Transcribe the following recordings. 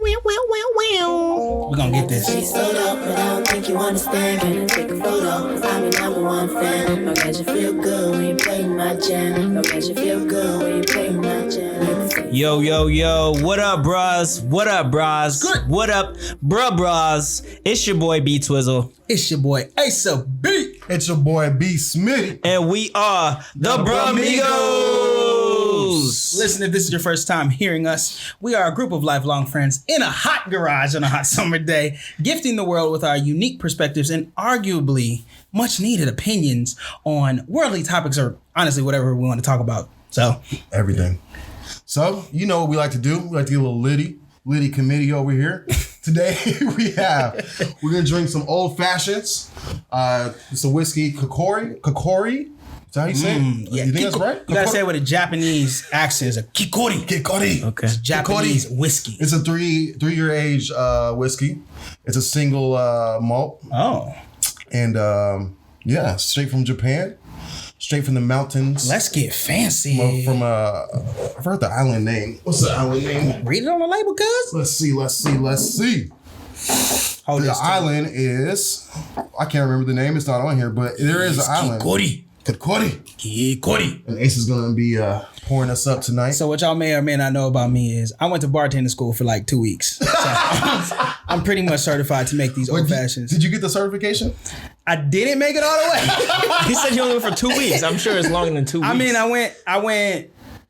We're gonna get this. She's so dope, but I don't think you understand. Can I take a photo? 'Cause I'm your number one fan. Don't get you feel good when you play my jam. Don't get you feel good when you play my jam. Yo, yo, yo. What up, bras? What up, bras? Good. What up, bras? It's your boy B Twizzle. It's your boy Asa B. It's your boy B Smitty. And we are the bruhmigos. Listen, if this is your first time hearing us, we are a group of lifelong friends in a hot garage on a hot summer day, gifting the world with our unique perspectives and arguably much needed opinions on worldly topics or honestly whatever we want to talk about. So Everything. So, you know what we like to do. We like to get a little litty committee over here. Today we're gonna drink some old fashions. It's a whiskey, KIKORI. KIKORI? Is that how you say it? yeah, You think that's right? You gotta say it with a Japanese accent. It's a KIKORI. KIKORI. Okay. It's Japanese whiskey. It's a three-year age whiskey. It's a single malt. Oh, And yeah, straight from Japan. Straight from the mountains. let's get fancy. I forgot the island name. What's the island name? Read it on the label, cuz. Let's see. Hold The this to me. island is, I can't remember the name. It's not on here, but there is an island. KIKORI. KIKORI. And Ace is going to be pouring us up tonight. So what y'all may or may not know about me is I went to bartending school for like 2 weeks. So I'm pretty much certified to make these old fashions. Did you get the certification? I didn't make it all the way. He said he only went for 2 weeks. I'm sure it's longer than 2 weeks. I mean,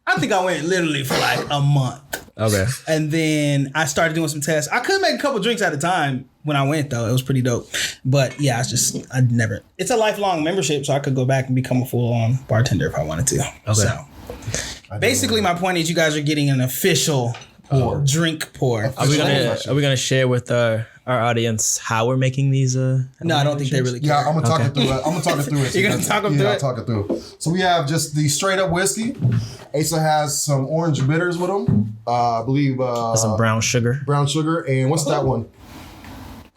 I think I went literally for like a month. Okay. And then I started doing some tests. I could make a couple drinks at a time when I went though. It was pretty dope. But yeah, it's a lifelong membership, so I could go back and become a full-on bartender if I wanted to. Okay. So basically my point is you guys are getting an official drink pour. Are we gonna share with our audience how we're making these? No, I don't think they really care. Yeah, I'm gonna talk it through it. You're gonna talk them through I'll it? talk it through. So we have just the straight up whiskey. Asa has some orange bitters with them. I believe Some brown sugar. brown sugar. And what's that one?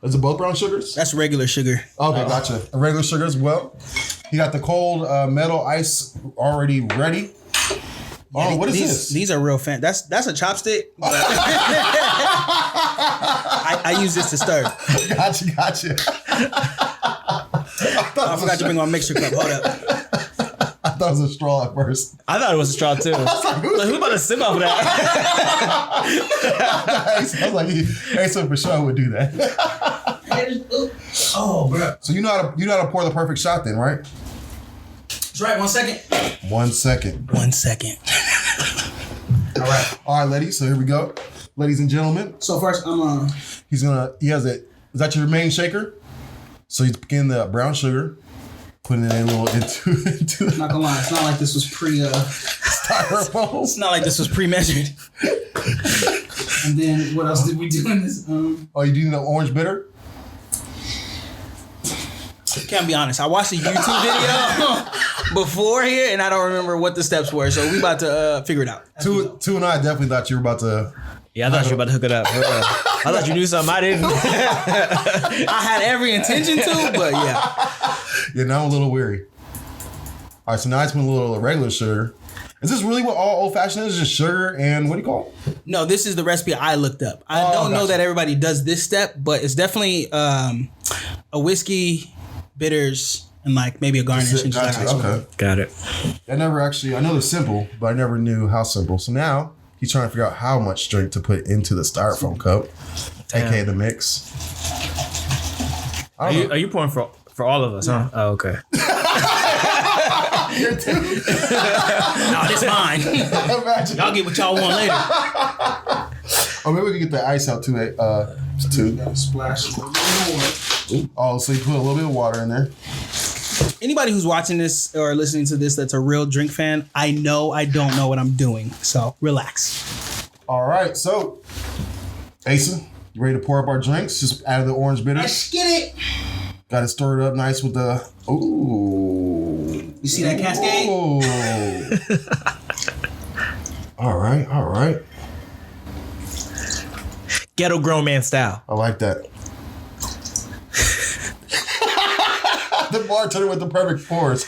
Is it both brown sugars? That's regular sugar. Okay, gotcha. A regular sugar as well. You got the cold metal ice already ready. Oh, what is this? These are real fan. That's a chopstick. But I use this to stir. Gotcha. I forgot to bring my mixer cup. Hold up. I thought it was a straw at first. I thought it was a straw too. Like, who about to sip off of that? I was like, Asa for sure would do that. Oh, bro. So you know how to pour the perfect shot then, right? That's right. 1 second. 1 second. 1 second. All right, ladies. So here we go, ladies and gentlemen. So first, Is that your main shaker? So he's getting the brown sugar, putting it in a little into not gonna lie, it's not like this was styrofoam. It's not like this was pre-measured. And then what else did we do in this? Oh, you doing the orange bitter? Can't be honest. I watched a YouTube video before here, and I don't remember what the steps were. So we about to figure it out. Two and I definitely thought you were about to. Yeah, I thought you were about to hook it up. I thought you knew something I didn't. I had every intention to, but yeah. Yeah, now I'm a little weary. All right, so now I just put a little regular sugar. Is this really what all old fashioned is? Just sugar and what do you call it? No, this is the recipe I looked up. I don't know that everybody does this step, but it's definitely a whiskey, bitters, and like maybe a garnish. And Gotcha. just like Okay. Got it. I know they're simple, but I never knew how simple. So now he's trying to figure out how much drink to put into the styrofoam cup, aka the mix. Are you pouring for all of us? Huh? Oh, okay. No, this mine. Y'all get what y'all want later. Oh, maybe we can get the ice out too. Splash. Oh, so you put a little bit of water in there. Anybody who's watching this or listening to this that's a real drink fan, I know I don't know what I'm doing. So relax. All right, so Asa, you ready to pour up our drinks? Just add the orange bitters. Let's get it. Got to stir it up nice with the. Ooh. You see that cascade? Ooh. All right. Ghetto grown man style. I like that. The bartender with the perfect pours.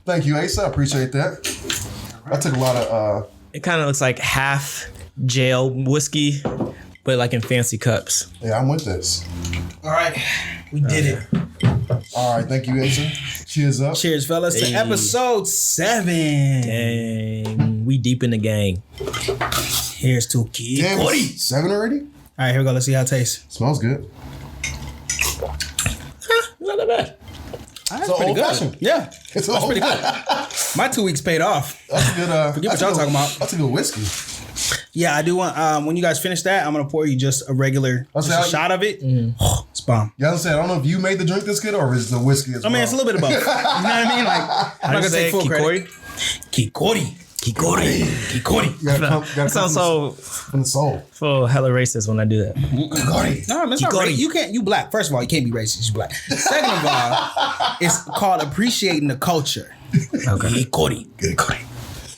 Thank you, Asa. I appreciate that. That took a lot of. It kind of looks like half jail whiskey but like in fancy cups. Yeah, I'm with this. All right, we did it. All right, thank you, Asa. Cheers up. Cheers, fellas, to Hey. episode 7. Dang, we deep in the gang. Here's to Damn, KIKORI. 7 already? All right, here we go. Let's see how it tastes. Smells good. Not that bad. That's So pretty good. old-fashioned. Yeah, It's that's pretty good. My 2 weeks paid off. That's a good. Forget what that's y'all a good- talking about. That's a good whiskey. Yeah, I do want. When you guys finish that, I'm gonna pour you just a regular, That's just a how- shot of it. It's bomb. Yeah, I was saying, I don't know if you made the drink this good or if it's the whiskey as I well. mean, it's a little bit of both. You know what I mean? Like, I'm How not do gonna you say take full credit. KIKORI? KIKORI. KIKORI. You gotta come That sounds so from the soul. so hella racist when I do that. KIKORI. No, man, it's not KIKORI. racist. You can't. You black. First of all, you can't be racist. You black. Second of all, it's called appreciating the culture. Okay. KIKORI. KIKORI.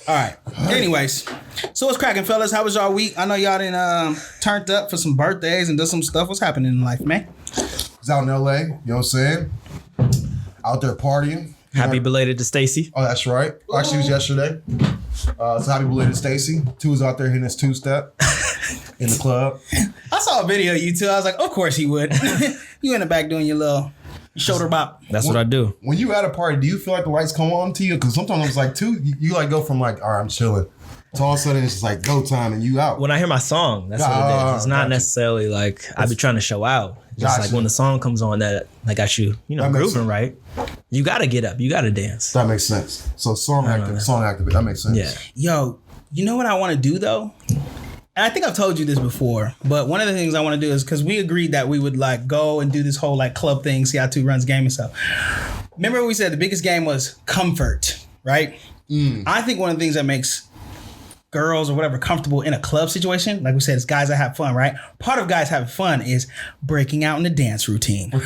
All right. Anyways, so what's cracking, fellas? How was y'all week? I know y'all done turned up for some birthdays and done some stuff. What's happening in life, man? Was out in LA, you know what I'm saying? Out there partying. Happy belated to Stacy. Oh, that's right. Actually, it was yesterday. So happy belated Stacy. Two was out there hitting his 2-step in the club. I saw a video of you too. I was like, of course he would. You in the back doing your little shoulder bop. That's what I do. When you at a party, do you feel like the lights come on to you? Because sometimes it's like you like go from like, all right, I'm chilling. So all of a sudden it's just like go time and you out. When I hear my song, that's what it is. It's not gotcha. necessarily like I be trying to show out. Just like Gotcha. when the song comes on that like got you, That makes grooving sense. right. You gotta get up. You gotta dance. That makes sense. So song activate. That makes sense. Yeah. Yo, you know what I want to do though? And I think I've told you this before, but one of the things I want to do is because we agreed that we would like go and do this whole like club thing, see how 2 runs game and stuff. Remember we said the biggest game was comfort, right? I think one of the things that makes girls or whatever comfortable in a club situation, like we said, it's guys that have fun, right? Part of guys having fun is breaking out in the dance routine. And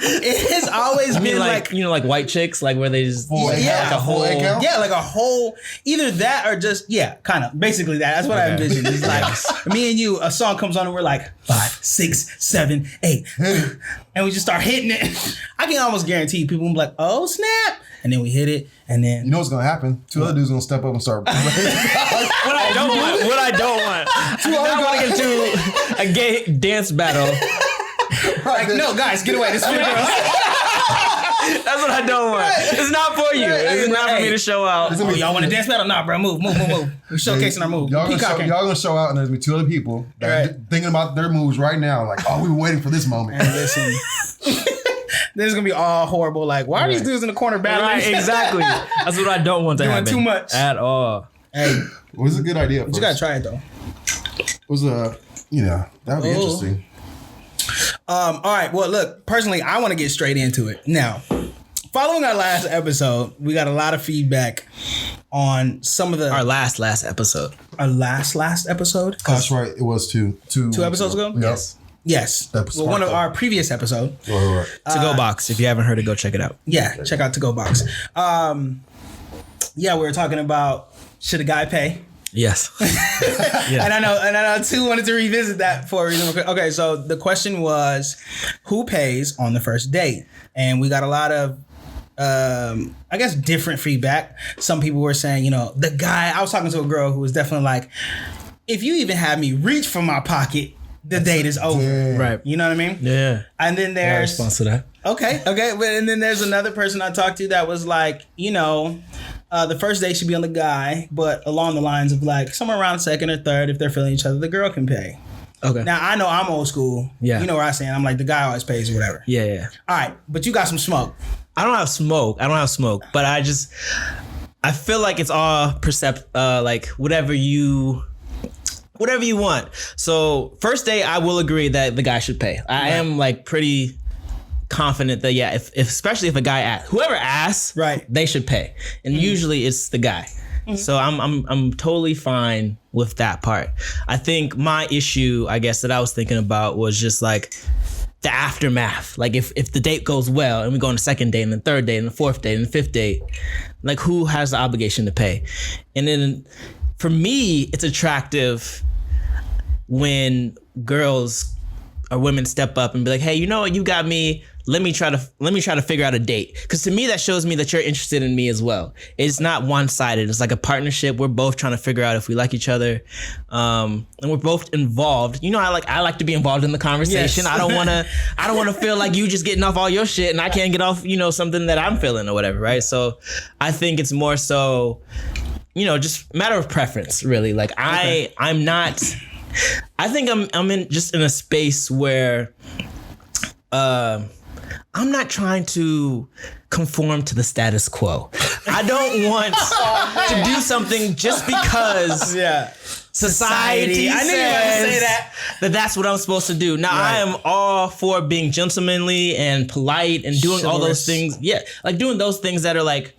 it has always I mean been like, like white chicks, like where they just Full egg count, yeah, full egg count? yeah, like a whole, either that or just, kind of, basically that. That's what I Okay. envision. It's like me and you, a song comes on and we're like 5, 6, 7, 8, and we just start hitting it. I can almost guarantee people will be like, oh snap, and then we hit it, and then You know what's gonna happen? 2 other dudes gonna step up and start. what I don't want. I do not want to get into a gay dance battle. like, no guys, get away. This is for the girls. That's what I don't want. It's not for you. It's not for me to show out. Oh, y'all want to dance battle? Nah, bro, move. We're showcasing our move. Y'all Peacocking. gonna show out, and there's gonna be 2 other people that are Right. thinking about their moves right now. Like, oh, we were waiting for this moment. And listen, this is gonna be all horrible. Like, why are these dudes in the corner battling? Right, exactly. That's what I don't want to Doing happen. too much. At all. Hey, It was a good idea. you gotta try it though. It was that would be interesting. All right. Well, look, personally, I want to get straight into it. Now, following our last episode, we got a lot of feedback on some of the Our last episode. our last episode. That's right. It was 2 episodes ago? Yep. Yes. That was Well, one of smart, our previous episode. Right. To go box. If you haven't heard it, go check it out. Yeah, check out To Go Box. Yeah, we were talking about should a guy pay? Yes. And I know two wanted to revisit that for a reason. Okay, so the question was who pays on the first date? And we got a lot of I guess different feedback. Some people were saying, the guy, I was talking to a girl who was definitely like, if you even have me reach for my pocket, the date is over. Yeah. Right. You know what I mean? Yeah. And then My there's response to that. Okay, and then there's another person I talked to that was like, the first date should be on the guy, but along the lines of like somewhere around second or third, if they're feeling each other, the girl can pay. Okay. Now I know I'm old school. Yeah. You know where I stand. I'm like the guy always pays or whatever. Yeah. All right, but you got some smoke. I don't have smoke, but I feel like it's all like whatever you want. So first date, I will agree that the guy should pay. I am like pretty confident that if especially if a guy asks, whoever asks, Right. they should pay, and usually it's the guy. So I'm totally fine with that part. I think my issue, I guess, that I was thinking about was just like the aftermath. Like if the date goes well and we go on the second date and the third date and the fourth date and the fifth date, like who has the obligation to pay? And then for me, it's attractive when girls or women step up and be like, hey, you know what? You got me let me try to figure out a date. Because to me, that shows me that you're interested in me as well. It's not one-sided. It's like a partnership. We're both trying to figure out if we like each other, and we're both involved. You know, I like to be involved in the conversation. Yes. I don't want to feel like you just getting off all your shit and I can't get off, you know, something that I'm feeling or whatever, right? So I think it's more so, you know, just matter of preference, really. Like I'm not. I think I'm in a space where. I'm not trying to conform to the status quo. I don't want to do something just because society I knew you were says going to say that. that's what I'm supposed to do. Now, I am all for being gentlemanly and polite and doing all those things. Yeah, like doing those things that are like...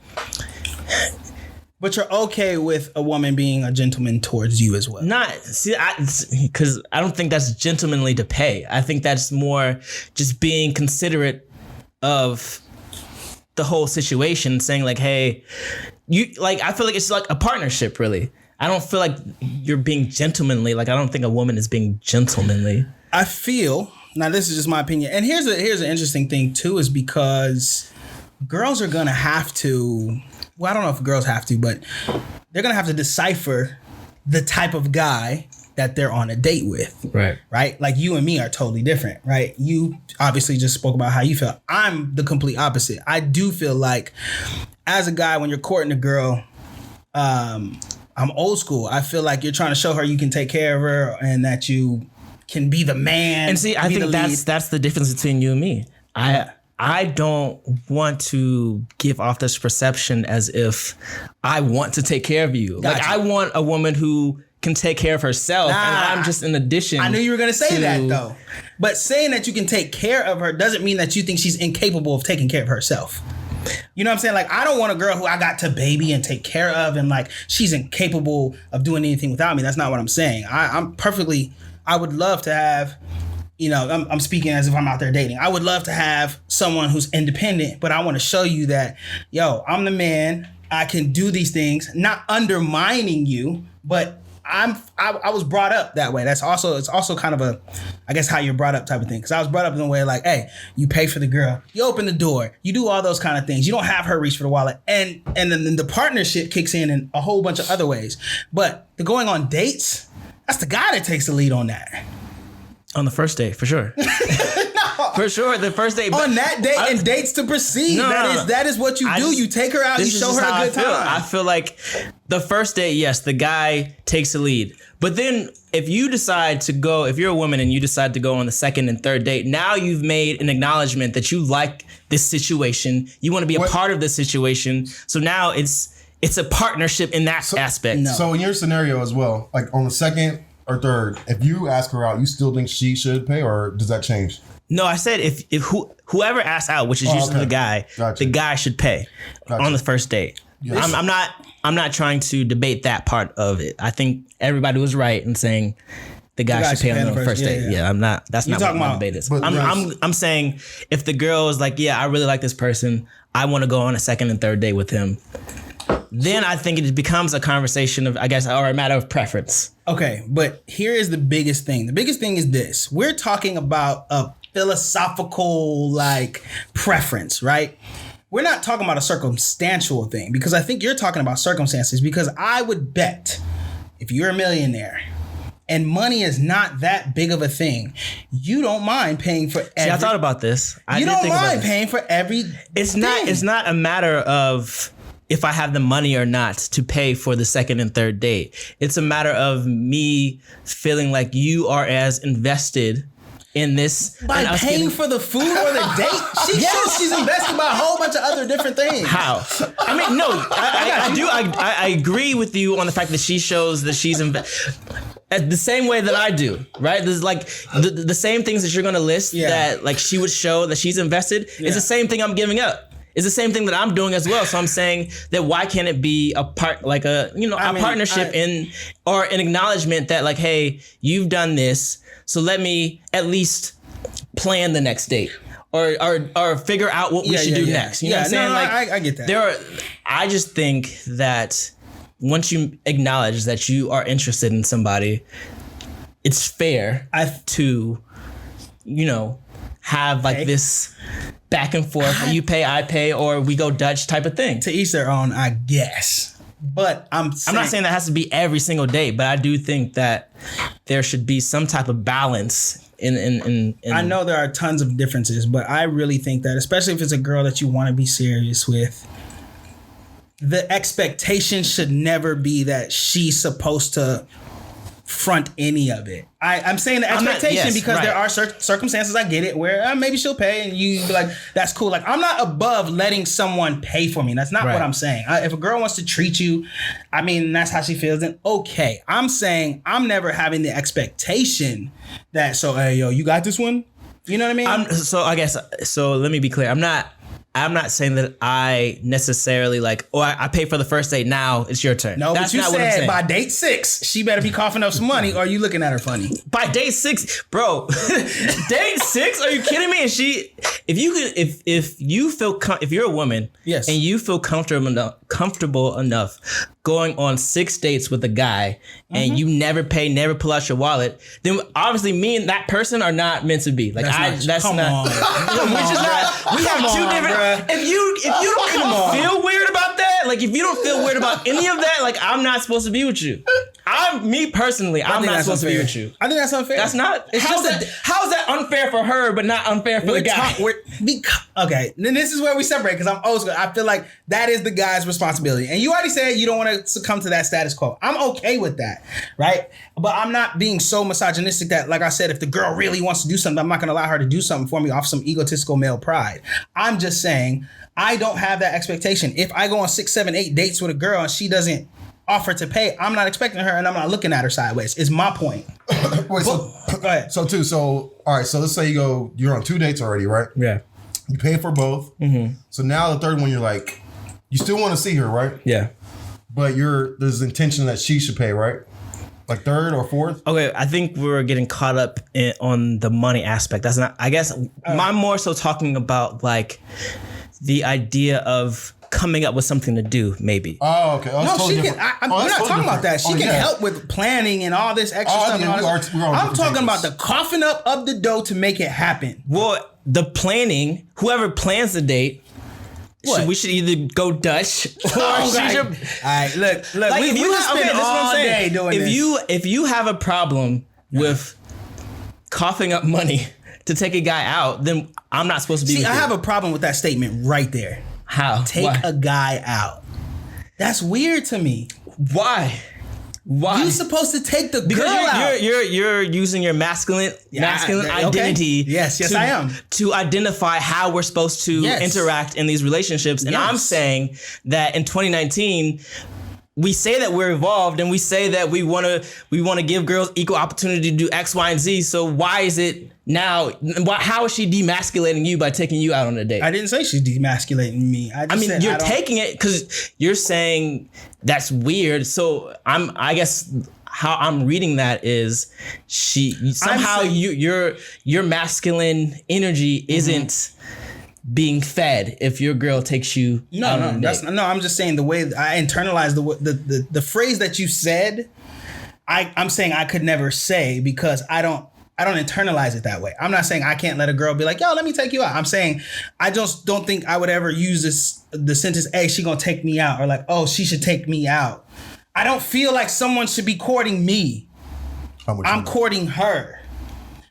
But you're okay with a woman being a gentleman towards you as well. Because I don't think that's gentlemanly to pay. I think that's more just being considerate of the whole situation, saying like, hey, I feel like it's like a partnership, really. I don't feel like you're being gentlemanly. Like, I don't think a woman is being gentlemanly. I feel, now this is just my opinion, and here's an interesting thing too, is because girls are gonna have to, well, I don't know if girls have to, but they're gonna have to decipher the type of guy that they're on a date with. Right? Like you and me are totally different, right? You obviously just spoke about how you felt. I'm the complete opposite. I do feel like as a guy, when you're courting a girl, I'm old school. I feel like you're trying to show her you can take care of her and that you can be the man. And see, I think that's the difference between you and me. I don't want to give off this perception as if I want to take care of you. Gotcha. Like I want a woman who can take care of herself, and I'm just an addition. I knew you were going to say that though. But saying that you can take care of her doesn't mean that you think she's incapable of taking care of herself. You know what I'm saying? Like, I don't want a girl who I got to baby and take care of and like she's incapable of doing anything without me. That's not what I'm saying. I would love to have, you know, I'm speaking as if I'm out there dating. I would love to have someone who's independent, but I want to show you that, yo, I'm the man. I can do these things, not undermining you, but I was brought up that way. It's also kind of a, I guess, how you're brought up type of thing. Because I was brought up in a way like, hey, you pay for the girl, you open the door, you do all those kind of things. You don't have her reach for the wallet, and then the partnership kicks in a whole bunch of other ways. But the going on dates, that's the guy that takes the lead on that. On the first date, for sure. For sure, the first date. On that date and dates to proceed. That is what you do. You take her out, you show her a good time. I feel like the first date, yes, the guy takes the lead. But then if you decide to go, if you're a woman and you decide to go on the second and third date, now you've made an acknowledgement that you like this situation. You want to be a part of this situation. So now it's a partnership in that aspect. No. So in your scenario as well, like on the second or third, if you ask her out, you still think she should pay, or does that change? No, I said if whoever asks out, which is usually the guy, the guy should pay on the first date. Yes. I'm not trying to debate that part of it. I think everybody was right in saying the guy should pay on the first date. Yeah, I'm not. That's not what my debate is. I'm saying if the girl is like, yeah, I really like this person, I want to go on a second and third date with him, then I think it becomes a conversation of, I guess, or a matter of preference. Okay, but here is the biggest thing. The biggest thing is this. We're talking about a philosophical, like, preference, right? We're not talking about a circumstantial thing, because I think you're talking about circumstances, because I would bet if you're a millionaire and money is not that big of a thing, you don't mind paying for every... See, I thought about this. You don't mind paying for every... It's not a matter of if I have the money or not to pay for the second and third date. It's a matter of me feeling like you are as invested in this. By paying for the food or the date? She shows she's invested by a whole bunch of other different things. How? I mean, no, I agree with you on the fact that she shows that she's invested. The same way that I do, right? There's like the same things that you're going to list that like she would show that she's invested. It's the same thing I'm giving up. It's the same thing that I'm doing as well. So I'm saying that why can't it be a partnership or an acknowledgement that like, hey, you've done this, so let me at least plan the next date or figure out what we should do next. You know what I'm saying? I get that. I just think that once you acknowledge that you are interested in somebody, it's fair to, have like this back and forth. You pay, I pay, or we go Dutch type of thing. To each their own, I guess. But I'm not saying that has to be every single date, but I do think that there should be some type of balance in I know there are tons of differences, but I really think that, especially if it's a girl that you want to be serious with, the expectation should never be that she's supposed to front any of it. I'm saying the expectation because there are circumstances, I get it, where maybe she'll pay and you be like, that's cool. Like, I'm not above letting someone pay for me. That's not what I'm saying. If a girl wants to treat you, I mean, that's how she feels, then okay. I'm saying I'm never having the expectation that, so, hey, yo, you got this one? You know what I mean? So let me be clear. I'm not saying that I necessarily like, I pay for the first date, now it's your turn. No, that's but you not what I'm said saying. by date 6, she better be coughing up some money, or are you looking at her funny? By date 6, bro. Date 6? Are you kidding me? And if you're a woman, yes, and you feel comfortable enough going on 6 dates with a guy, and you never pay, never pull out your wallet, then obviously me and that person are not meant to be. Like, come on. We have two different. If you don't feel weird about that, like if you don't feel weird about any of that, like I'm not supposed to be with you. I'm not supposed to be with you. I think that's unfair. That's not. How's that unfair for her, but not unfair for the guy? Okay, then this is where we separate, because I'm old school. I feel like that is the guy's responsibility, and you already said you don't want to succumb to that status quo. I'm okay with that, right? But I'm not being so misogynistic that, like I said, if the girl really wants to do something, I'm not going to allow her to do something for me off some egotistical male pride. I'm just saying I don't have that expectation. If I go on 6, 7, 8 dates with a girl and she doesn't offer to pay, I'm not expecting her, and I'm not looking at her sideways. Is my point. Wait, go ahead. So all right, so let's say you're on 2 dates already, right? Yeah. You pay for both. Mm-hmm. So now the third one, you're like, you still want to see her, right? Yeah. But there's intention that she should pay, right? Like third or fourth? Okay, I think we're getting caught up on the money aspect. That's not, I guess, I'm more so talking about like the idea of coming up with something to do, maybe. Oh, okay. No, totally she different. can. We're not talking about that. She can help with planning and all this extra stuff. I'm talking about the coughing up of the dough to make it happen. Well, the planning, whoever plans the date, we should either go Dutch or she should. All right, look. Like, we just spend all day doing this. If you have a problem with coughing up money to take a guy out, then I'm not supposed to be with you. I have a problem with that statement right there. How? Take a guy out. That's weird to me. Why? You supposed to take the girl out. You're using your masculine identity. Okay. Yes, I am. To identify how we're supposed to interact in these relationships. And I'm saying that in 2019, we say that we're evolved and we say that we want to give girls equal opportunity to do X, Y, and Z. So why is it now? How is she demasculating you by taking you out on a date? I didn't say she's demasculating me. You're taking it because you're saying that's weird. So I guess how I'm reading that is your masculine energy isn't being fed if your girl takes you out on a date. I'm just saying the way I internalize the phrase that you said. I'm saying I could never say because I don't internalize it that way. I'm not saying I can't let a girl be like, yo, let me take you out. I'm saying I just don't think I would ever use the sentence, hey, she gonna take me out, or like, oh, she should take me out. I don't feel like someone should be courting me. I'm courting her.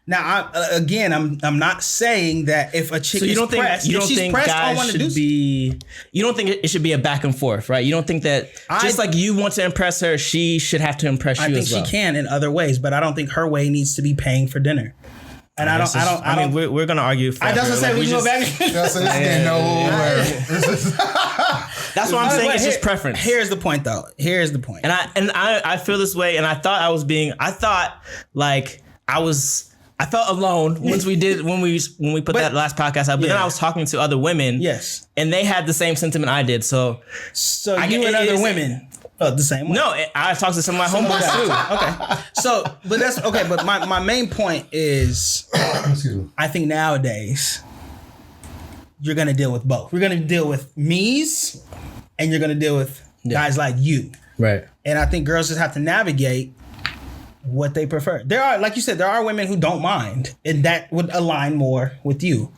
Now, I'm not saying that if a chick is pressed, you don't think guys should be. You don't think it should be a back and forth, right? You don't think that just like you want to impress her, she should have to impress you as well. I think she can in other ways, but I don't think her way needs to be paying for dinner. And I don't. We're gonna argue. I doesn't say we go back. That's what I'm saying. It's just preference. Here's the point, though. And I feel this way, and I felt alone when we put that last podcast out. But then I was talking to other women. Yes. And they had the same sentiment I did. So you and other women felt the same way. No, I talked to some of my homeboys too. Okay. So, but that's okay. But my main point is, I think nowadays you're gonna deal with both. We're gonna deal with me's, and you're gonna deal with guys like you. Right. And I think girls just have to navigate what they prefer. There are, like you said, there are women who don't mind, and that would align more with you.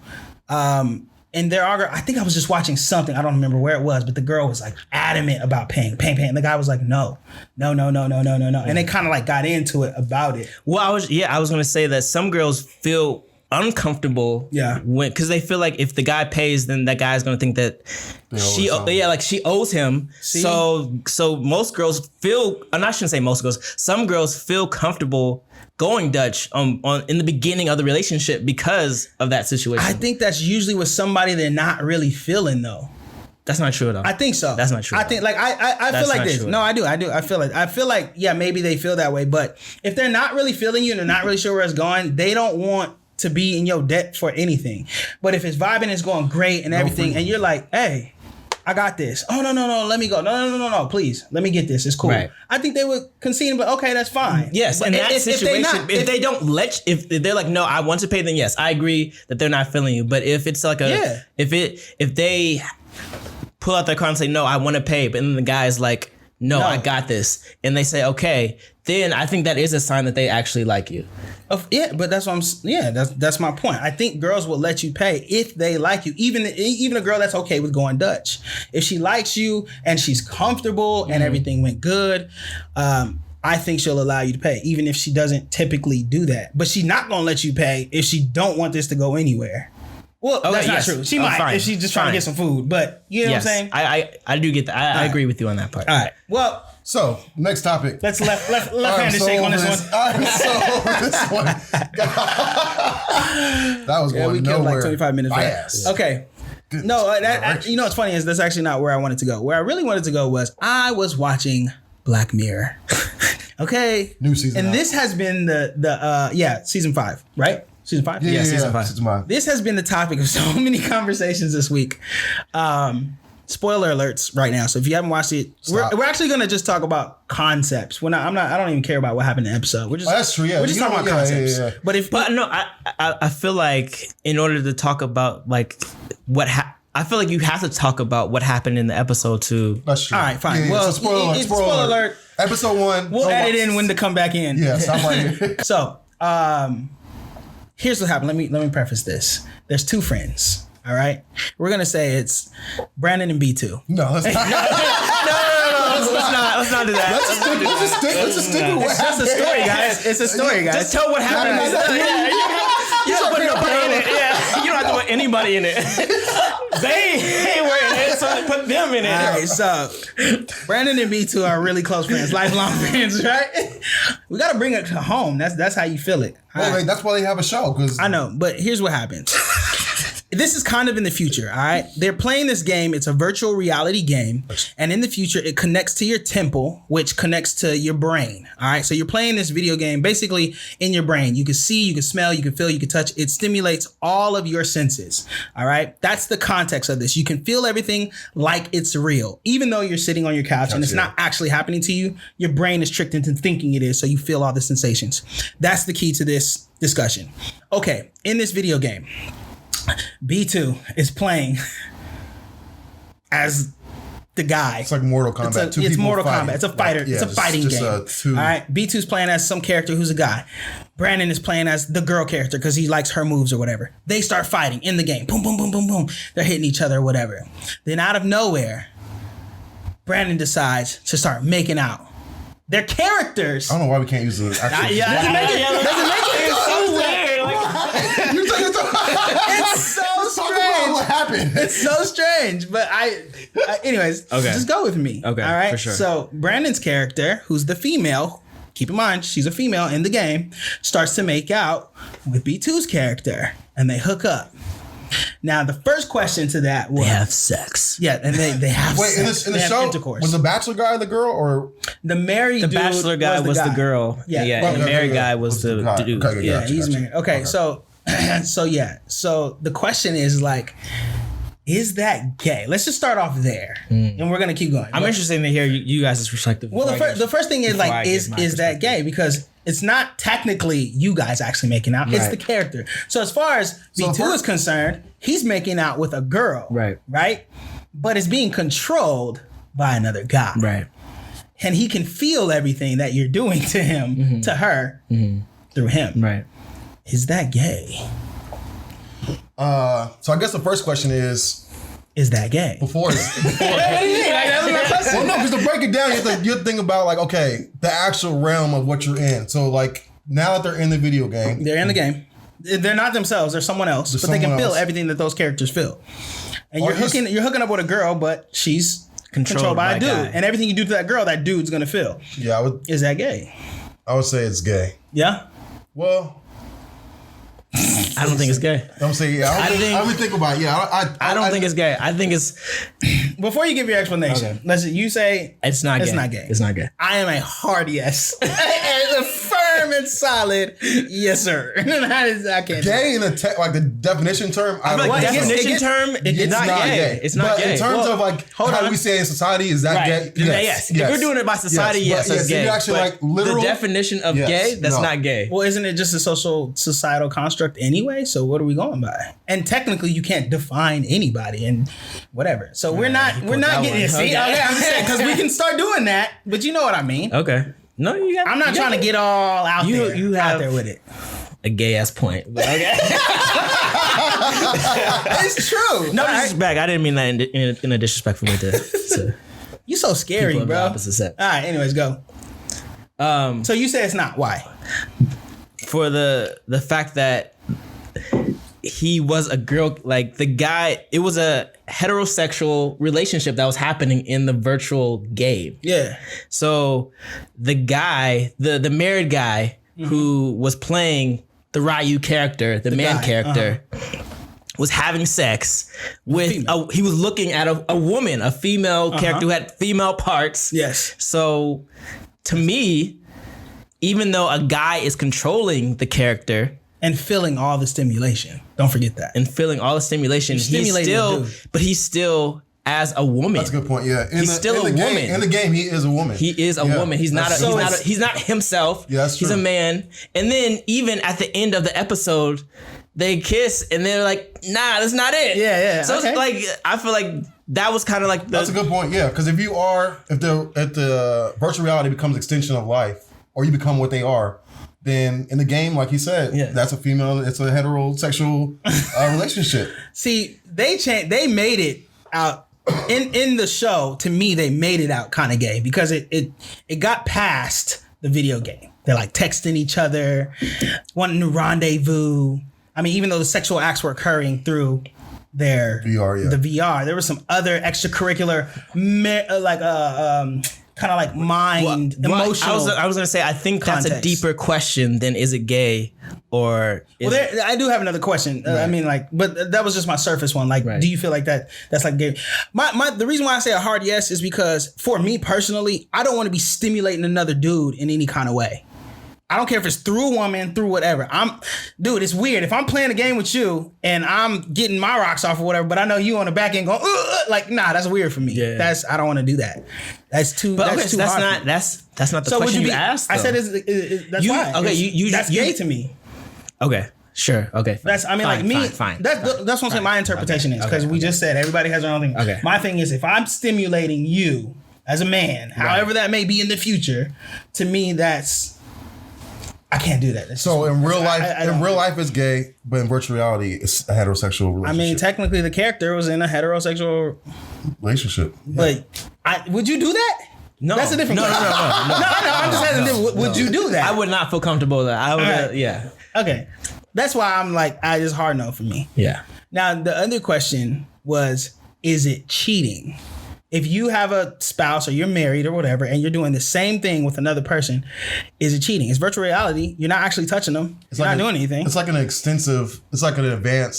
And there are, I think I was just watching something, I don't remember where it was, but the girl was like adamant about paying. And the guy was like, no. And they kind of like got into it about it. Well, I was going to say that some girls feel uncomfortable because they feel like if the guy pays, then that guy's going to think that she owes him. See? So most girls feel, and I shouldn't say most girls, some girls feel comfortable going Dutch on in the beginning of the relationship because of that situation. I think that's usually with somebody they're not really feeling though. That's not true though. I think so. That's not true. I think like I feel like this. No, I do. I feel like yeah, maybe they feel that way, but if they're not really feeling you and they're not really sure where it's going, they don't want to be in your debt for anything. But if it's vibing, it's going great and everything, and you're like, hey, I got this. Oh no, let me go. No, please, let me get this. It's cool. Right. I think they would concede, but okay, that's fine. Yes, but in that situation, if they don't if they're like, no, I want to pay, then yes, I agree that they're not feeling you. But if it's like if they pull out their card and say, no, I want to pay, but then the guy's like, no, I got this, and they say okay, then I think that is a sign that they actually like you. But that's what that's my point. I think girls will let you pay if they like you. Even a girl that's okay with going Dutch. If she likes you and she's comfortable and everything went good, I think she'll allow you to pay, even if she doesn't typically do that. But she's not gonna let you pay if she don't want this to go anywhere. Well, that's not true. She might if she's just trying to get some food. But you know what I'm saying? I do get that. I agree with you on that part. All right. Well. So, next topic. Let's left-handed shake on this one. I'm so over this one. That was going we nowhere. killed like 25 minutes. Fast. Okay. No, you know what's funny is that's actually not where I wanted to go. Where I really wanted to go was I was watching Black Mirror. Okay. New season. And this has been the season 5, right? Season 5? Yeah, season 5. Season 5. This has been the topic of so many conversations this week. Spoiler alerts right now. So if you haven't watched it, we're actually gonna just talk about concepts. I don't even care about what happened in the episode. We're just that's true. Yeah, we're just talking about concepts. Yeah. But no, I feel like in order to talk about like I feel like you have to talk about what happened in the episode too. That's true. All right, fine. Yeah, well, spoiler alert. Episode 1. We'll edit in when to come back in. Yeah, stop right here. So, here's what happened. Let me preface this. There's 2 friends. All right, we're gonna say it's Brandon and B2. No, let's not. Let's not do that. Let's just stick with what happened. It's a story, guys. It's a story, guys. Just tell what happened. You don't put nobody in it. Yeah, you don't have to put anybody in it. They were in it, so put them in it. All right, so Brandon and B2 are really close friends, lifelong friends, right? We got to bring it to home. That's how you feel it. Right. That's why they have a show. Because I know, but here's what happens. This is kind of in the future, all right? They're playing this game. It's a virtual reality game. And in the future, it connects to your temple, which connects to your brain, all right? So you're playing this video game basically in your brain. You can see, you can smell, you can feel, you can touch. It stimulates all of your senses, all right? That's the context of this. You can feel everything like it's real. Even though you're sitting on your couch and it's not actually happening to you, your brain is tricked into thinking it is, so you feel all the sensations. That's the key to this discussion. Okay, in this video game, B2 is playing as the guy. It's like Mortal Kombat. It's Mortal Kombat. It's a fighter. It's a fighting game. All right. B2's playing as some character who's a guy. Brandon is playing as the girl character because he likes her moves or whatever. They start fighting in the game. Boom, boom, boom, boom, boom. They're hitting each other or whatever. Then out of nowhere, Brandon decides to start making out. Their characters. I don't know why we can't use the actual. Doesn't make it. It's so weird. It's so strange. What happened? It's so strange. But anyways, just go with me. Okay. All right. For sure. So Brandon's character, who's the female, keep in mind she's a female in the game, starts to make out with B2's character, and they hook up. Now, the first question to that was... They have sex. Yeah, and they have sex. Wait, in the show, intercourse. Was the bachelor guy the girl or... The married dude bachelor guy was the girl. Yeah. And the married guy was the dude. Okay, yeah, gotcha, he's married. Okay, so the question is like... Is that gay? Let's just start off there, and we're gonna keep going. I'm interested to hear you guys' perspective. Well, the first thing is like, is that gay? Because it's not technically you guys actually making out; it's the character. So as far as B2 is concerned, he's making out with a girl, right? But it's being controlled by another guy, right? and he can feel everything that you're doing to him, to her, through him. Right. Is that gay? So I guess the first question is that gay? before. Well, no, because to break it down, you have to think about like, okay, the actual realm of what you're in. So like now that they're in the video game, They're in the game. They're not themselves. They're someone else, They're but they can someone feel else. everything that those characters feel. And Or you're hooking up with a girl, but she's controlled by a dude, guy. and everything you do to that girl, that dude's gonna feel. yeah, Is that gay? I would say it's gay. Yeah. Well, I don't think it's gay. I'm saying yeah. I would think about it. Yeah, I don't think it's gay. I think it's Before you give your explanation, you say it's not It's gay. not gay. It's not gay. I am a hard yes, a firm and solid yes, sir. I can't. gay in the like the definition term. I Like don't think so. definition term, it's not gay. It's not but gay. in terms Well, of like hold how on. we say in society, is that Right. gay? Yes. If we're doing it by society, yes, But that's if gay. you actually But like literal, the definition of Yes. gay, that's No. not gay. Well, isn't it just a societal construct anyway? So what are we going by? And technically, you can't define anybody and whatever. So we're not that getting one. it. See, Okay. I'm saying because we can start doing that, but you know what I mean. Okay. No, you got. I'm not trying to get all out You- there. you out have- there with it. a gay ass point. But okay. It's true. No All right. disrespect. I didn't mean that in a disrespectful way to You so scary, people of the bro. opposite sex. All right. Anyways, go. So you say it's not. Why? For the fact that he was a girl, like the guy, it was a heterosexual relationship that was happening in the virtual game. Yeah. So the guy, the married guy who was playing the Ryu character, the man guy, character, was having sex with he was looking at a woman, a female character who had female parts. Yes. So to me, even though a guy is controlling the character And feeling all the stimulation. Don't forget that. and feeling all the stimulation, he's stimulating still, the dude. but he's still as a woman. That's a good point. Yeah, He's still a game, woman. In the game, he is a woman. He is a Yeah. woman. He's not. He's not himself. Yeah, that's he's a true. man. And then even at the end of the episode, they kiss and they're like, "Nah, that's not it." Yeah. So Okay. it's like I feel like that was kind of like That's a good point. Yeah, because if the virtual reality becomes extension of life, or you become what they are, then in the game, like you said, Yeah. that's a female. It's a heterosexual relationship. See, they made it out in the show. To me, they made it out kind of gay because it got past the video game. They're like texting each other, wanting to rendezvous. I mean, even though the sexual acts were occurring through their VR, yeah. the VR, there was some other extracurricular, kind of like mind, emotional. I was gonna say I think that's a context. deeper question than is it gay or is Well, I do have another question. I mean, like, but that was just my surface one. Like, Right. do you feel like that's like gay? The reason why I say a hard yes is because for me personally, I don't want to be stimulating another dude in any kind of way. I don't care if it's through a woman, through whatever. Dude, it's weird. If I'm playing a game with you and I'm getting my rocks off or whatever, but I know you on the back end going, like, nah, that's weird for me. Yeah. I don't want to do that. That's too. But that's okay, too that's hard for not me. that's not the So would question you you be? asked. I said, though. that's You- why. okay, you that's you- gay to me. Okay, sure, okay. Fine. That's, I mean, Fine, like me, fine. that's what I'm saying my interpretation is, because okay, we just said everybody has their own thing. Okay. My thing is, if I'm stimulating you as a man, however that may be in the future, to me, I can't do that. That's So just- in real life, I don't- in real life, it's gay, but in virtual reality, it's a heterosexual I relationship. mean, technically, the character was in a heterosexual, relationship. but would you do that? No, That's a different no, question. no. I'm just asking, would you do that? I would not feel comfortable with that. I would, Alright. yeah, Okay. That's why I'm like, it's hard no for me. yeah. Now, the other question was, is it cheating? If you have a spouse or you're married or whatever, and you're doing the same thing with another person, is it cheating? It's virtual reality. You're not actually touching them. You're not doing anything. It's like an advanced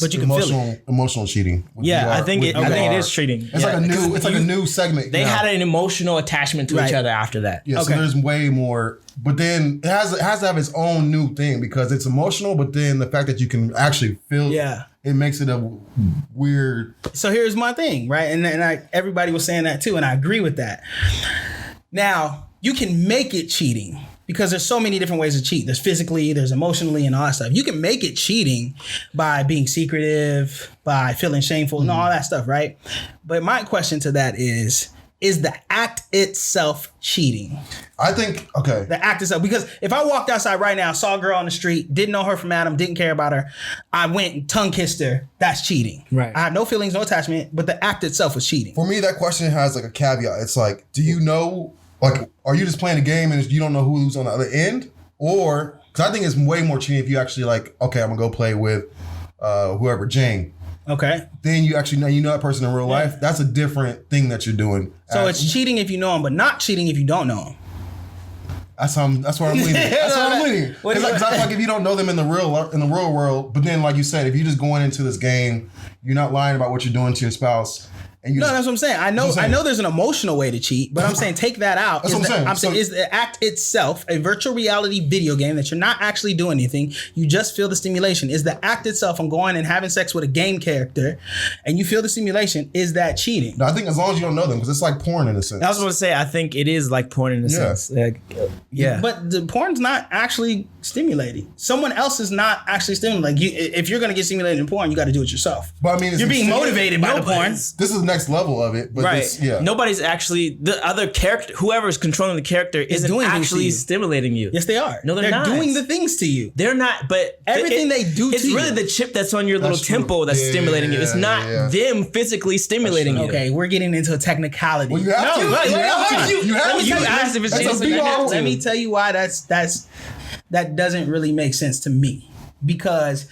But you can feel emotional cheating. with Yeah, VR I think with it VR. is cheating. It's like a new segment. They now. had an emotional attachment to Right. each other after that. Yeah, Okay. so there's way more, but then it has to have its own new thing because it's emotional. But then the fact that you can actually feel, Yeah. it makes it a weird. So here's my thing, right? And everybody was saying that too, and I agree with that. Now, you can make it cheating because there's so many different ways to cheat. There's physically, there's emotionally, and all that stuff. You can make it cheating by being secretive, by feeling shameful, and all that stuff, right? But my question to that is is the act itself cheating? I think, okay. The act itself. Because if I walked outside right now, saw a girl on the street, didn't know her from Adam, didn't care about her, I went and tongue kissed her, that's cheating. Right. I have no feelings, no attachment, but the act itself was cheating. For me, that question has like a caveat. It's like, do you know, like, are you just playing a game and you don't know who's on the other end? Or, because I think it's way more cheating if you actually like, okay, I'm going to go play with whoever, Jane. Okay. Then you actually know that person in real life. That's a different thing that you're doing. So it's cheating if you know him, but not cheating if you don't know him. That's where I'm leaning. That's where I'm leaning. Because I feel like if you don't know them in the real world, but then like you said, if you're just going into this game, you're not lying about what you're doing to your spouse. And you No, that's what I'm saying. I know there's an emotional way to cheat, but I'm saying take that out. That's what I'm saying. Is the act itself a virtual reality video game that you're not actually doing anything? You just feel the stimulation. Is the act itself on going and having sex with a game character and you feel the stimulation, is that cheating? No, I think as long as you don't know them, because it's like porn in a sense. I was going to say, I think it is like porn in a sense. Like, yeah. But the porn's not actually stimulating. Someone else is not actually stimulating. Like if you're going to get stimulated in porn, you got to do it yourself. But I mean, you're being motivated by the porn. This is the next level of it. But right. Nobody's actually, the other character, whoever is controlling the character isn't doing actually stimulating you. Yes, they are. No, they're not. doing the things to you. They're not, but everything they do to you. It's really the chip that's on your little temple that's stimulating you. It's not them physically stimulating you. Okay, we're getting into a technicality. Well, you have to. You have to. You asked if it's cheating. Let me tell you why that doesn't really make sense to me. Because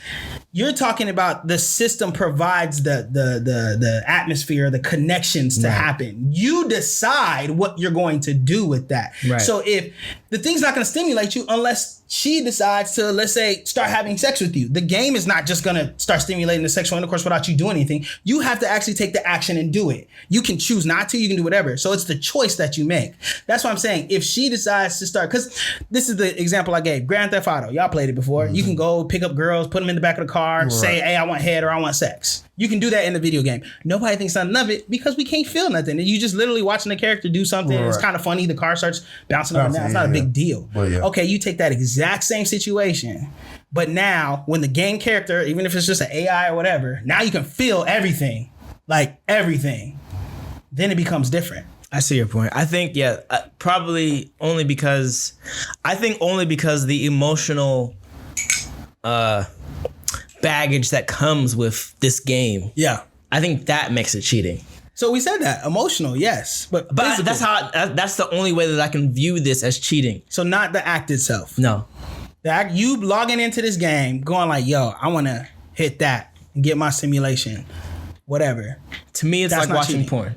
you're talking about the system provides the atmosphere, the connections to happen. You decide what you're going to do with that. Right. So if the thing's not going to stimulate you unless she decides to, let's say, start having sex with you. The game is not just going to start stimulating the sexual intercourse without you doing anything. You have to actually take the action and do it. You can choose not to, you can do whatever. So it's the choice that you make. That's what I'm saying. If she decides to start, because this is the example I gave, Grand Theft Auto. Y'all played it before. Mm-hmm. You can go pick up girls, put them in the back of the car, say, hey, I want head or I want sex. You can do that in the video game. Nobody thinks nothing of it because we can't feel nothing. You just literally watching the character do something. Right. It's kind of funny. The car starts bouncing up and down. It's not a big deal. Well, okay, you take that exact same situation, but now when the game character, even if it's just an AI or whatever, now you can feel everything, like everything. Then it becomes different. I see your point. I think, probably only because the emotional baggage that comes with this game. Yeah. I think that makes it cheating. So we said that emotional, yes, but that's the only way that I can view this as cheating. So not the act itself. No. The act, you logging into this game, going like, yo, I want to hit that and get my simulation, whatever. To me, it's that's like watching cheating. porn.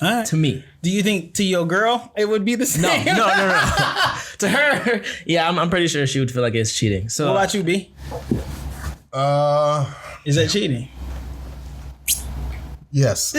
All right. To me. Do you think to your girl it would be the same? No. To her, yeah, I'm pretty sure she would feel like it's cheating. So what about you, B? Is that cheating? Yes.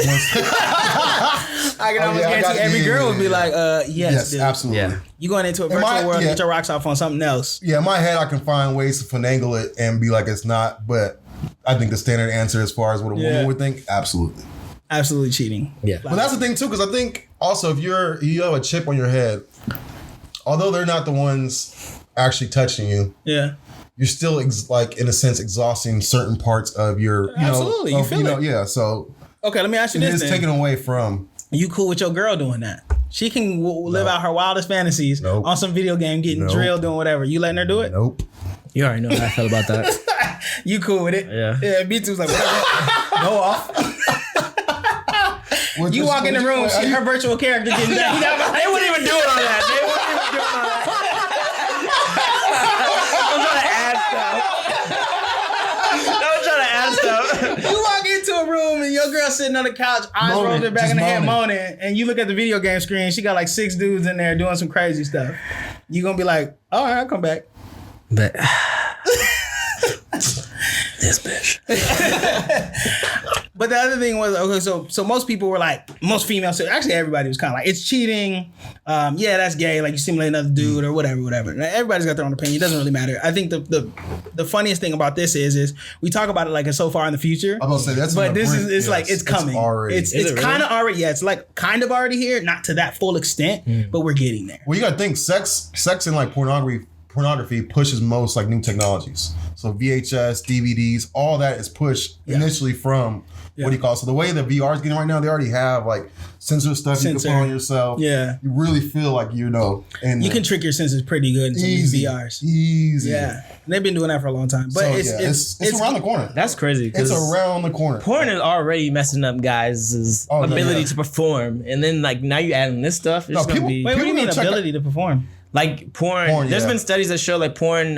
I can almost guarantee every girl would be like, yes, dude. Absolutely. Yeah. You going into a virtual world, get your rocks off on something else. Yeah, in my head, I can find ways to finagle it and be like, it's not. But I think the standard answer as far as what a woman would think, absolutely. Absolutely cheating. Yeah. But that's the thing, too, because I think also if you have a chip on your head, although they're not the ones actually touching you, you're still in a sense exhausting certain parts of your absolutely you feel it. Yeah, so okay, let me ask you this. It's taken away from you. Cool with your girl doing that? She can live out her wildest fantasies on some video game, getting drilled, doing whatever. You letting her do it? Nope. You already know how I felt about that. You cool with it? Yeah. Me too's like whatever. Go off. You walk in the room, her virtual character getting down. They wouldn't even do it on that. They wouldn't even do it on that. I'm trying to add stuff. You walk into a room and your girl sitting on the couch, eyes rolled her back in the head, moaning, and you look at the video game screen. She got like 6 dudes in there doing some crazy stuff. You gonna be like, all right, I'll come back. But this bitch. But the other thing was, okay, so most people were like, most females, actually everybody was kind of like, it's cheating. Yeah, that's gay. Like you simulate another dude or whatever. Now, everybody's got their own opinion. It doesn't really matter. I think the funniest thing about this is we talk about it like it's so far in the future. I'm gonna say that's. But this is like it's coming. It's kind of already. Yeah, it's like kind of already here. Not to that full extent, but we're getting there. Well, you gotta think sex and like pornography pornography pushes most like new technologies. So VHS, DVDs, all that is pushed initially from what do you call it? So the way that VR is getting right now, they already have like sensor stuff you can put on yourself. Yeah. You really feel like and you can trick your senses pretty good in some of these VRs. Easy. Yeah. And they've been doing that for a long time. But so, it's around the corner. That's crazy. It's around the corner. Porn is already messing up guys' ability to perform. And then like now you adding this stuff, it's gonna be Wait, what do you mean ability to perform? Like porn there's been studies that show like porn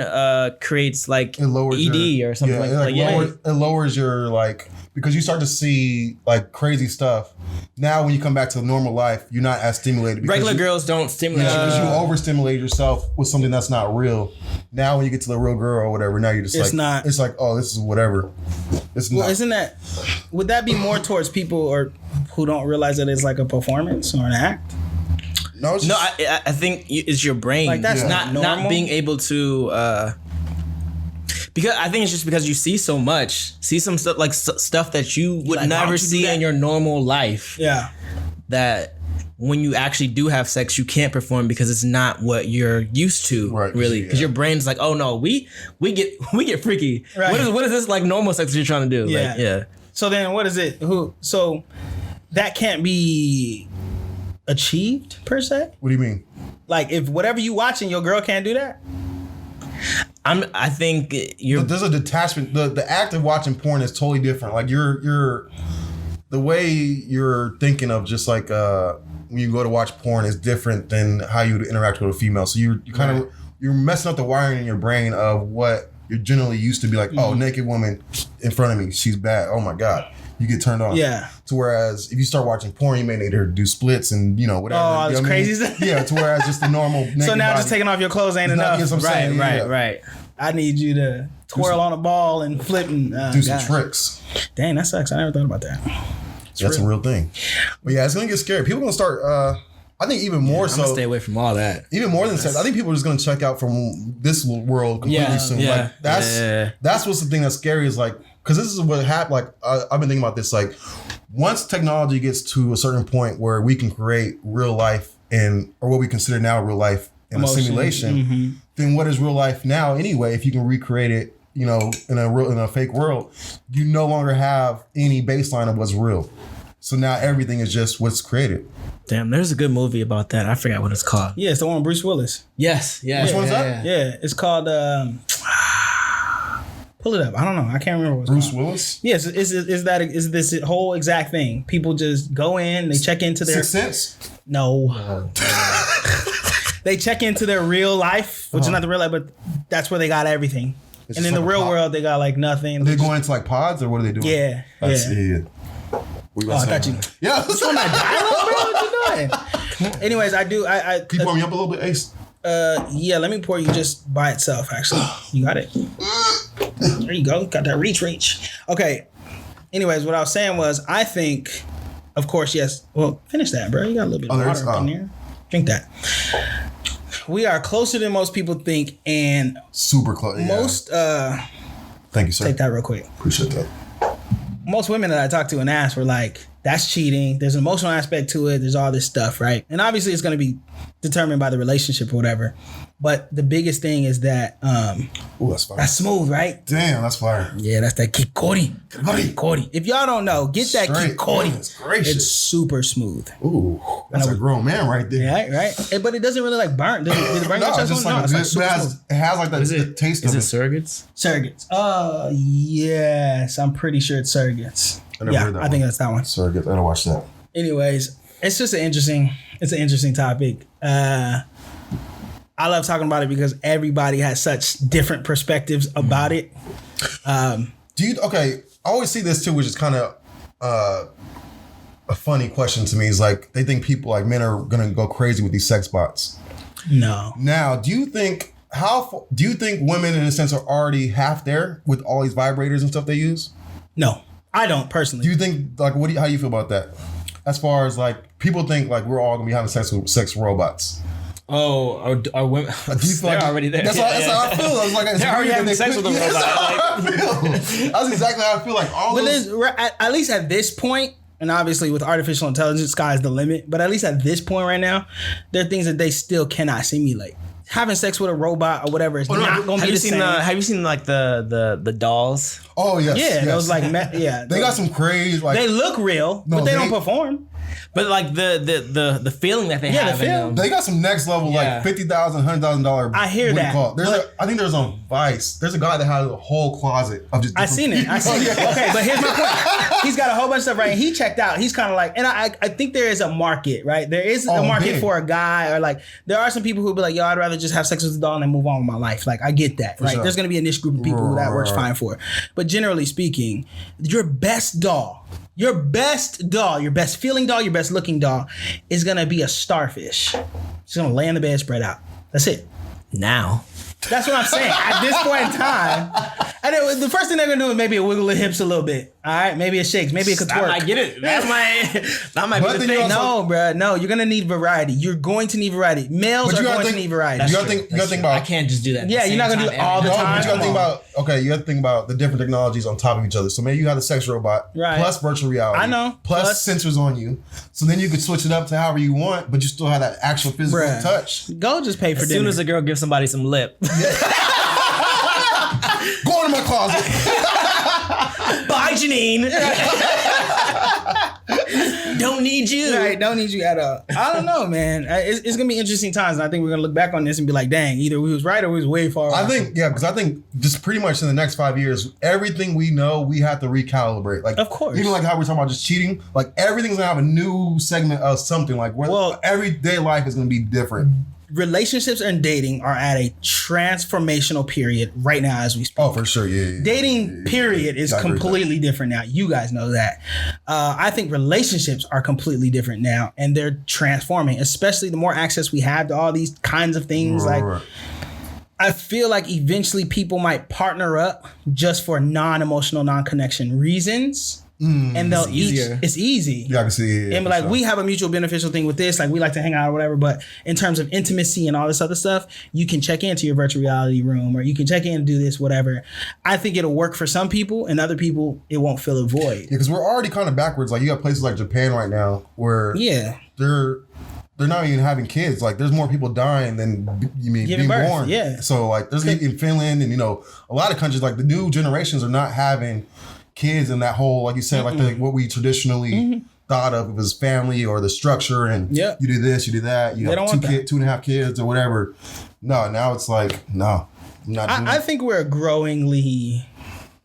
creates like ED or something like that. It lowers your like, because you start to see like crazy stuff. Now when you come back to normal life, you're not as stimulated. Regular girls don't stimulate. Yeah, because you overstimulate yourself with something that's not real. Now when you get to the real girl or whatever, now you're just it's like, oh, this is whatever. It's not. Isn't that, would that be more towards people or who don't realize that it's like a performance or an act? No, I think it's your brain. Like that's not being able to. Because I think it's just because you see so much, some stuff like stuff that you would like, never see in your normal life. Yeah. That when you actually do have sex, you can't perform because it's not what you're used to, really. Because your brain's like, oh no, we get freaky. Right. What is this like normal sex that you're trying to do? Yeah. Like, yeah. So then, what is it? So that can't be achieved per se. What do you mean? Like if whatever you watching, your girl can't do that. I think there's a detachment. The act of watching porn is totally different. Like you're the way you're thinking of just like when you go to watch porn is different than how you would interact with a female. So you kind of you're messing up the wiring in your brain of what you're generally used to be like. Oh, naked woman in front of me, she's bad. Oh my god. You get turned on. Yeah. To whereas if you start watching porn, you may need her to do splits and whatever. Oh, that's crazy stuff. Yeah. To whereas just the normal. So now body, just taking off your clothes ain't enough. Right. I need you to twirl on a ball and flip and do some tricks. Dang, that sucks. I never thought about that. That's a real thing. But yeah, it's gonna get scary. People are gonna start. I think even more so. I'm gonna stay away from all that. Even more than sex, I think people are just gonna check out from this world completely soon. Yeah. Like that's what's the thing that's scary is like. Because this is what happened. Like I've been thinking about this. Like once technology gets to a certain point where we can create real life or what we consider now real life in a simulation, then what is real life now anyway? If you can recreate it, in a fake world, you no longer have any baseline of what's real. So now everything is just what's created. Damn, there's a good movie about that. I forgot what it's called. Yeah, it's the one with Bruce Willis. Yes. Yeah. Which one is that? Yeah, it's called. Pull it up. I don't know. I can't remember what it's Bruce called. Willis? Yes, is this whole exact thing. People just go in, they check into their... Sixth Sense? No. They check into their real life, which is not the real life, but that's where they got everything. And in the real world, they got like nothing. Are they going into like pods or what are they doing? Yeah. I got you. Yeah. What's on that dialogue, bro? What you doing? Anyways, I do... Can you pour me up a little bit, Ace? Yeah, let me pour you just by itself, actually. You got it. There you go. Got that reach. Okay. Anyways, what I was saying was, I think, of course, yes. Well, finish that, bro. You got a little bit of water up in there. Drink that. We are closer than most people think, and super close. Most. Thank you, sir. Take that real quick. Appreciate that. Most women that I talked to and asked were like, that's cheating. There's an emotional aspect to it. There's all this stuff, right? And obviously it's going to be determined by the relationship or whatever. But the biggest thing is that ooh, that's fire. That's smooth, right? Damn, that's fire. Yeah, that's that KIKORI. If y'all don't know, get that KIKORI. It's super smooth. Ooh, that's a grown man right there. Yeah, right. But it doesn't really like burn. Does it burn? No, it's just like it has like that taste of it. Is it surrogates? Surrogates. Yes, I'm pretty sure it's surrogates. I think that's that one. Surrogates. I don't watch that. Anyways, it's just an interesting topic. I love talking about it because everybody has such different perspectives about it. I always see this too, which is kind of a funny question to me. Is like they think people like men are gonna go crazy with these sex bots. No. Now, do you think women in a sense are already half there with all these vibrators and stuff they use? No, I don't personally. Do you think like how do you feel about that? As far as like people think like we're all gonna be having sex with sex robots. Oh, are women? They're already there. That's how I feel. I was like, they're already having sex with a robot. That's exactly how I feel. Like all. But at least at this point, and obviously with artificial intelligence, sky's the limit. But at least at this point right now, there are things that they still cannot simulate. having sex with a robot or whatever is not going to Have be you the seen same. have you seen like the dolls? Oh yes. Yeah, yes. those like They got some crazy like. they look real, but they don't perform. But like the feeling that they Yeah, have the in feel. them. They got some next level Yeah. like $50,000, $100,000. I hear that, I think there's on Vice. There's a guy that has a whole closet of just. I seen it. I seen it. Okay, but here's my point. He's got a whole bunch of stuff right. And he checked out. He's kind of like, and I think there is a market, right? There is a market big. for a guy, or like there are some people who be like, yo, I'd rather just have sex with a doll and then move on with my life. Like I get that, right? sure. There's gonna be a niche group of people who that works Right. fine for. But generally speaking, your best doll, your best feeling doll, your best looking doll is gonna be a starfish. She's gonna lay in the bed, spread out. That's it. Now. That's what I'm saying. At this point in time, and the first thing they're gonna do is maybe wiggle the hips a little bit. All right, maybe it shakes, maybe it could I twerk. might get it. That might But be the then you thing. also- No, bro. No, you're gonna need variety. You're going to need variety. Males But are you gotta going think- to need variety. You That's gotta true. think. You gotta That's think true. about. I can't just do that. at Yeah, the you're not same gonna do time all every the day. No, time. but you gotta Come think on. about. Okay, you gotta think about the different technologies on top of each other. So maybe you have a sex robot, Right. plus virtual reality. I know. Plus sensors on you. So then you could switch it up to however you want, but you still have that actual physical Bruh. touch. Go just pay for As dinner. soon as a girl gives somebody some lip, Go into my closet. bye Janine. Don't need you. Right, don't need you at all. I don't know, man. It's gonna be interesting times, and I think we're gonna look back on this and be like, "Dang, either we was right or we was way far I off." think, yeah, because I think just pretty much in the next 5 years, everything we know, we have to recalibrate. Like, Of course. even like how we're talking about just cheating, like everything's gonna have a new segment of something. Like, where Well- everyday life is gonna be different. relationships and dating are at a transformational period right now as we speak. Oh, for sure, yeah. Dating period is I agree with completely different now. You guys know that. I think relationships are completely different now, and they're transforming. Especially the more access we have to all these kinds of things. Right, Like, right. I feel like eventually people might partner up just for non-emotional, non-connection reasons, and they'll easier. It's easy. Yeah, I can see it. And be like, we have a mutual beneficial thing with this. Like, we like to hang out or whatever. But in terms of intimacy and all this other stuff, you can check into your virtual reality room, or you can check in and do this, whatever. I think it'll work for some people, and other people, it won't fill a void. Yeah, because we're already kind of backwards. Like, you got places like Japan right now where Yeah. they're not even having kids. Like, there's more people dying than being Giving birth, born. yeah. So like, there's in Finland and a lot of countries, like the new generations are not having kids, and that whole, like you said, like what we traditionally thought of as family or the structure, and Yeah. you do this, you do that. You They don't have want that. 2.5 kids or whatever. No, now it's like no, I'm not doing I that. think we're a growingly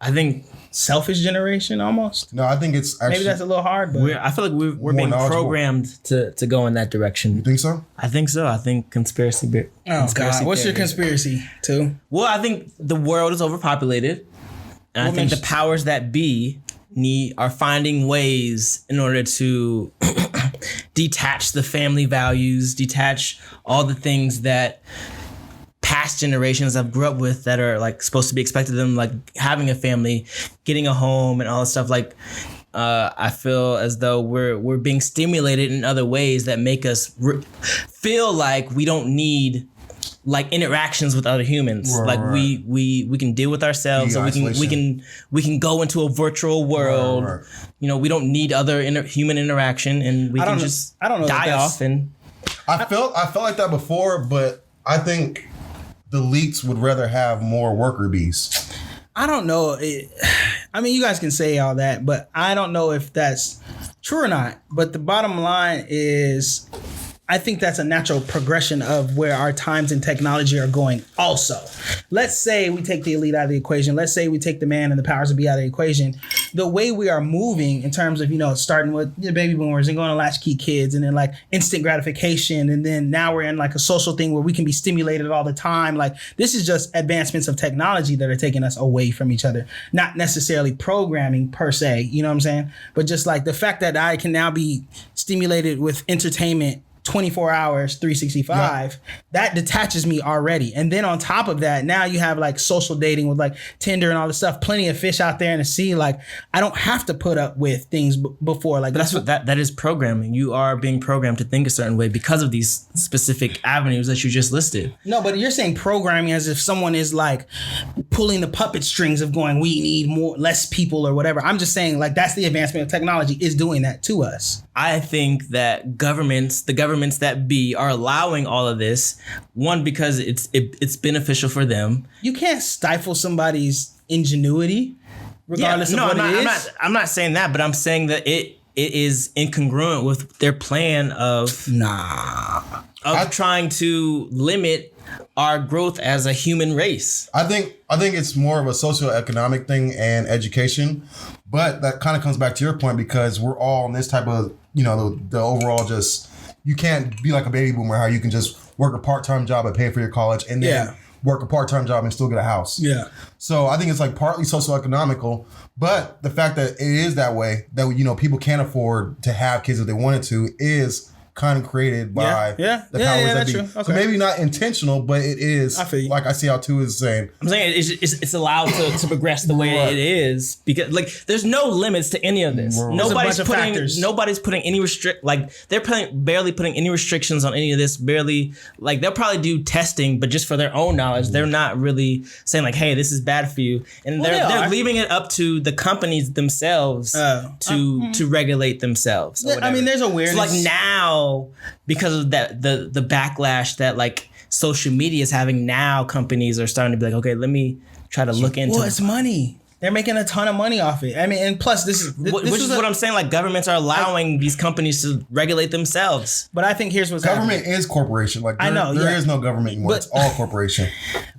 I think selfish generation almost. No, I think it's actually. Maybe that's a little hard, but I feel like we're More being knowledgeable. programmed to go in that direction. You think so? I think so. I think conspiracy oh god, what's your theories. conspiracy too? Well, I think the world is overpopulated, and I think the powers that be are finding ways in order to detach the family values, detach all the things that past generations have grew up with that are like supposed to be expected of them, like having a family, getting a home, and all this stuff. Like, I feel as though we're being stimulated in other ways that make us feel like we don't need like interactions with other humans. Right, like right. we can deal with ourselves, and we can go into a virtual world. Right, right. We don't need other human interaction, and we can just I don't know that die that's- off. And I felt like that before, but I think the elites would rather have more worker bees. I don't know. I mean, you guys can say all that, but I don't know if that's true or not. But the bottom line is, I think that's a natural progression of where our times and technology are going also. Let's say we take the elite out of the equation. Let's say we take the man and the powers that be out of the equation. The way we are moving in terms of, starting with the baby boomers and going to latchkey kids, and then like instant gratification. And then now we're in like a social thing where we can be stimulated all the time. Like, this is just advancements of technology that are taking us away from each other. Not necessarily programming per se, you know what I'm saying? But just like the fact that I can now be stimulated with entertainment 24 hours, 365, that detaches me already. And then on top of that, now you have like social dating with like Tinder and all this stuff, plenty of fish out there in the sea. Like, I don't have to put up with things before. Like, but that's what that is programming. You are being programmed to think a certain way because of these specific avenues that you just listed. No, but you're saying programming as if someone is like pulling the puppet strings of going, we need less people or whatever. I'm just saying, like, that's the advancement of technology is doing that to us. I think that the government governments that be are allowing all of this. One, because it's beneficial for them. You can't stifle somebody's ingenuity, regardless of what it is. I'm not saying that, but I'm saying that it is incongruent with their plan of trying to limit our growth as a human race. I think it's more of a socioeconomic thing and education, but that kind of comes back to your point because we're all in this type of, you know, the overall just, you can't be like a baby boomer how you can just work a part-time job and pay for your college and then work a part-time job and still get a house. Yeah. So I think it's like partly socioeconomical, but the fact that it is that way, that, you know, people can't afford to have kids if they wanted to, is kind of created by the powers that be. True. Okay. So maybe not intentional, but it is. I feel you. Like I see how two is saying. I'm saying it's allowed to progress the way it is because like there's no limits to any of this. Nobody's putting any they're barely putting any restrictions on any of this. Barely, like they'll probably do testing, but just for their own knowledge. They're not really saying like, hey, this is bad for you, and they're leaving it up to the companies themselves to regulate themselves. I mean, there's awareness. So like now, because of that, the backlash that like social media is having, now companies are starting to be like, okay, let me try to look into. Well, it's money. They're making a ton of money off it. I mean, and plus this is what I'm saying. Like governments are allowing these companies to regulate themselves. But I think here's what's government happening. is corporation. Like there is no government anymore. It's all corporation.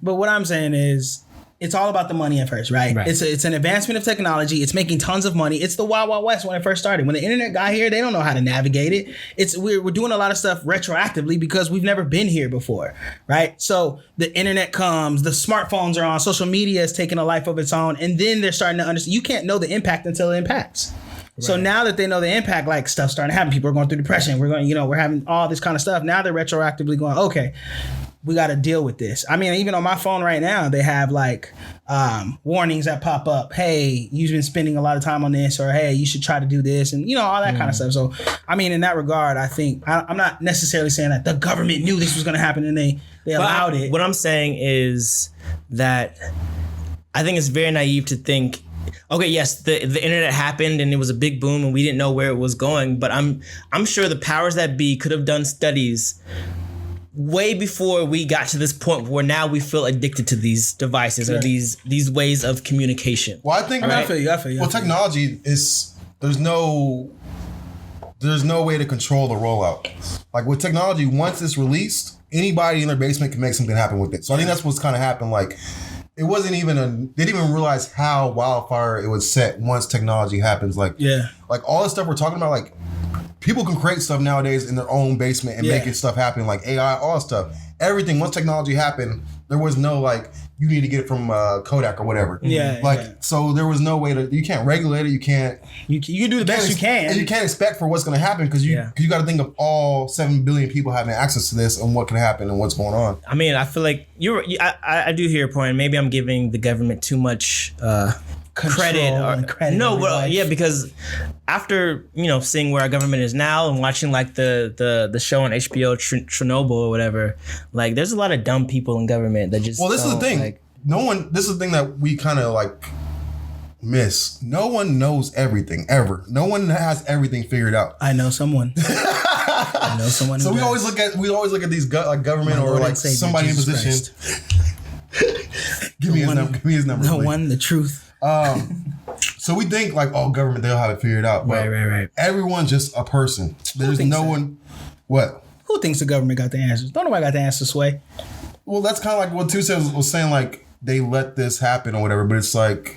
But what I'm saying is, it's all about the money at first, right? It's an advancement of technology. It's making tons of money. It's the Wild Wild West when it first started. When the internet got here, they don't know how to navigate it. We're doing a lot of stuff retroactively because we've never been here before, right? So the internet comes, the smartphones are on, social media is taking a life of its own, and then they're starting to understand. You can't know the impact until it impacts. Right. So now that they know the impact, like stuff's starting to happen. People are going through depression. We're having all this kind of stuff. Now they're retroactively going, okay, we got to deal with this. I mean, even on my phone right now, they have like warnings that pop up. Hey, you've been spending a lot of time on this, or hey, you should try to do this, and all that kind of stuff. So, I mean, in that regard, I think I'm not necessarily saying that the government knew this was going to happen and they allowed it. What I'm saying is that I think it's very naive to think, okay, yes, the internet happened and it was a big boom and we didn't know where it was going, but I'm sure the powers that be could have done studies way before we got to this point where now we feel addicted to these devices or these ways of communication. Well, I think I feel you. Well, technology is there's no way to control the rollout. Like with technology, once it's released, anybody in their basement can make something happen with it. So I think that's what's kind of happened. Like it wasn't even they didn't even realize how wildfire it would set once technology happens. Like all the stuff we're talking about, like people can create stuff nowadays in their own basement and making stuff happen, like AI, all that stuff. Everything, once technology happened, there was no like, you need to get it from Kodak or whatever. So there was no way you can't regulate it. You can do the best you can. And you can't expect for what's going to happen because you got to think of all 7 billion people having access to this and what can happen and what's going on. I mean, I feel like I do hear your point. Maybe I'm giving the government too much credit. Because after seeing where our government is now and watching like the show on HBO Chernobyl or whatever, like there's a lot of dumb people in government that just this is the thing. Like, this is the thing that we kind of like miss. No one knows everything ever. No one has everything figured out. I know someone. So we always look at these government or like somebody in position. Give me his number. The one, the truth. So we think like, government, they'll have it figured out. But right. Everyone's just a person. There's no one. What? Who thinks the government got the answers? Don't nobody got the answers, Sway. Well, that's kind of like what Tuesday was saying. Like they let this happen or whatever. But it's like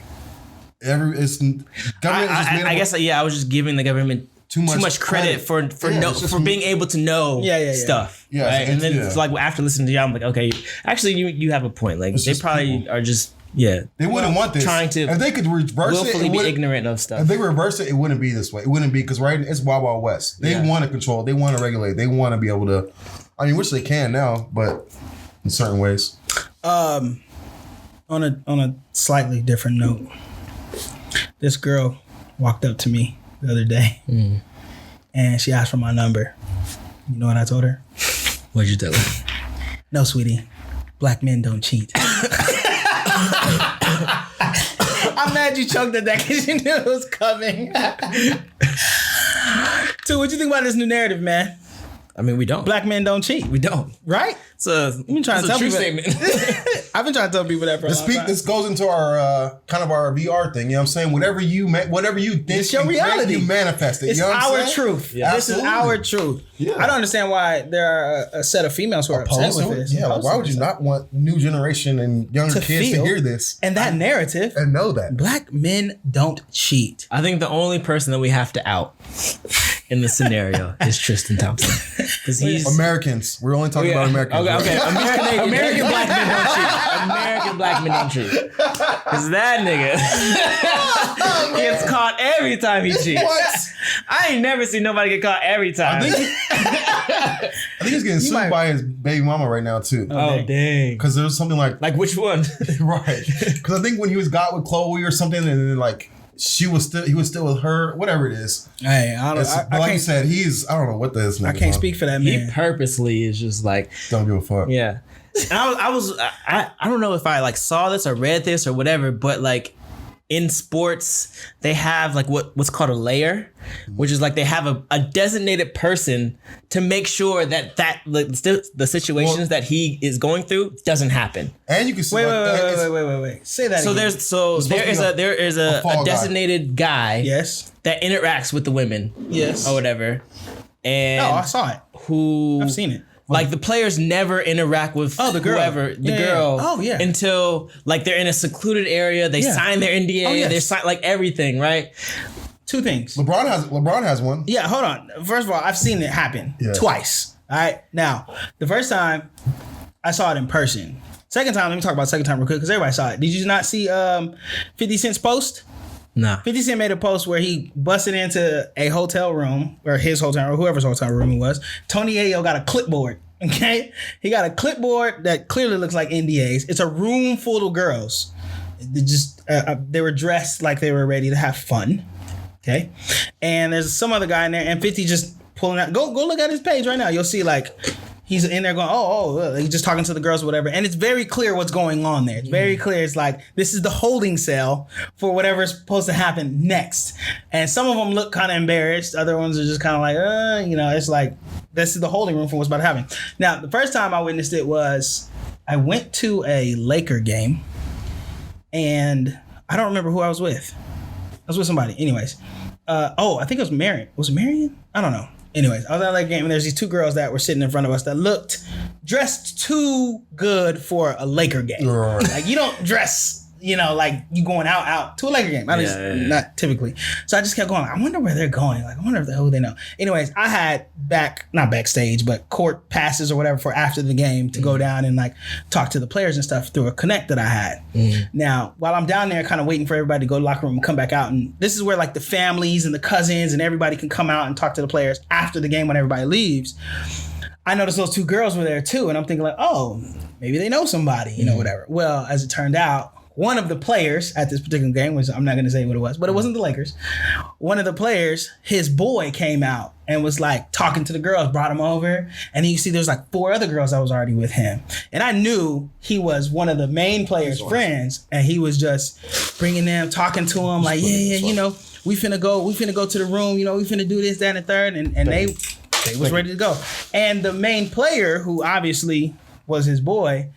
government is just I guess I was just giving the government too much credit for being able to know stuff. Yeah, right? And then it's like after listening to you, I'm like, okay, actually you have a point. Like they probably are just. Yeah, they wouldn't want this. Trying to if they could reverse willfully be ignorant of stuff. If they reverse it, it wouldn't be this way. It wouldn't be because it's Wild Wild West. They want to control. They want to regulate. They want to be able to. I mean, which they can now, but in certain ways. On a slightly different note, this girl walked up to me the other day, and she asked for my number. You know what I told her? What'd you tell her? No, sweetie, black men don't cheat. I'm mad you choked at that because you knew it was coming. So what you think about this new narrative, man? I mean, we don't. Black men don't cheat, We don't. right? It's a, been trying to tell true people statement. I've been trying to tell people that for a long time. This goes into our kind of our VR thing. You know what I'm saying? Whatever you think, It's your and create, reality. you manifest it. It's you know what I'm our saying? truth. Yeah. This is Absolutely. our truth. Yeah. I don't understand why there are a set of females who are upset with this. Yeah, like, why would you not want new generation and younger To kids feel- to hear this And that narrative, and know that? black men don't cheat. I think the only person that we have to out in this scenario is Tristan Thompson. Because he's... Americans. We're only talking about Americans. Okay, right? okay. American black men don't cheat. American black men don't cheat. Because that nigga gets caught every time he cheats. What? I ain't never seen nobody get caught every time. I think he's getting sued by his baby mama right now too. Oh, dang. Because there was something like Like, which one? right. Because I think when he was got with Chloe or something, and then like he was still with her, whatever it is. Hey, I don't. But like you said, I don't know what this. I can't speak for that He man. purposely is just like, Don't give a fuck. yeah. And I don't know if I like saw this or read this or whatever, but like in sports, they have like what's called a layer, which is like they have a designated person to make sure that like, the situations that he is going through doesn't happen. And you can see Wait. Say that. So again. there is a fall guy. designated guy Yes. that interacts with the women Yes. or whatever, and Oh, I saw it. who I've seen it. like the players never interact with the girl. whoever the Yeah, girl. yeah. Oh, yeah. Until like they're in a secluded area, they Yeah. sign their NDA, Oh, yes. they sign like everything, right? Two things. LeBron has one. Yeah, hold on. First of all, I've seen it happen twice. All right. Now, the first time I saw it in person. Second time, let me talk about second time real quick because everybody saw it. Did you not see 50 Cent's post? Nah. 50 Cent made a post where he busted into a hotel room, or his hotel, or whoever's hotel room it was. Tony Ayo got a clipboard, okay? He got a clipboard that clearly looks like NDAs. It's a room full of girls. They were dressed like they were ready to have fun, okay? And there's some other guy in there, and 50 just pulling out. Go look at his page right now. You'll see like he's in there going, he's just talking to the girls or whatever. And it's very clear what's going on there. It's very clear. It's like, this is the holding cell for whatever's supposed to happen next. And some of them look kind of embarrassed. Other ones are just kind of like, it's like, this is the holding room for what's about to happen. Now, the first time I witnessed it was, I went to a Laker game and I don't remember who I was with. I was with somebody. Anyways. I think it was Marion. Was it Marion? I don't know. Anyways, I was at that game and there's these two girls that were sitting in front of us that looked dressed too good for a Laker game. Right. Like you don't dress, like you going out to a Laker game. At least not typically. So I just kept going. I wonder where they're going. Like I wonder who they know. Anyways, I had not backstage, but court passes or whatever for after the game to go down and like talk to the players and stuff through a connect that I had. Now, while I'm down there kind of waiting for everybody to go to the locker room and come back out, and this is where like the families and the cousins and everybody can come out and talk to the players after the game when everybody leaves. I noticed those two girls were there too, and I'm thinking like, oh, maybe they know somebody, whatever. Well, as it turned out, one of the players at this particular game was, I'm not going to say what it was, but it wasn't the Lakers. One of the players, his boy came out and was like talking to the girls, brought him over. And you see there's like 4 other girls that was already with him. And I knew he was one of the main players' friends. And he was just bringing them, talking to him like, we finna go to the room, we finna do this, that, and the third. And they was ready to go. And the main player, who obviously was his boy,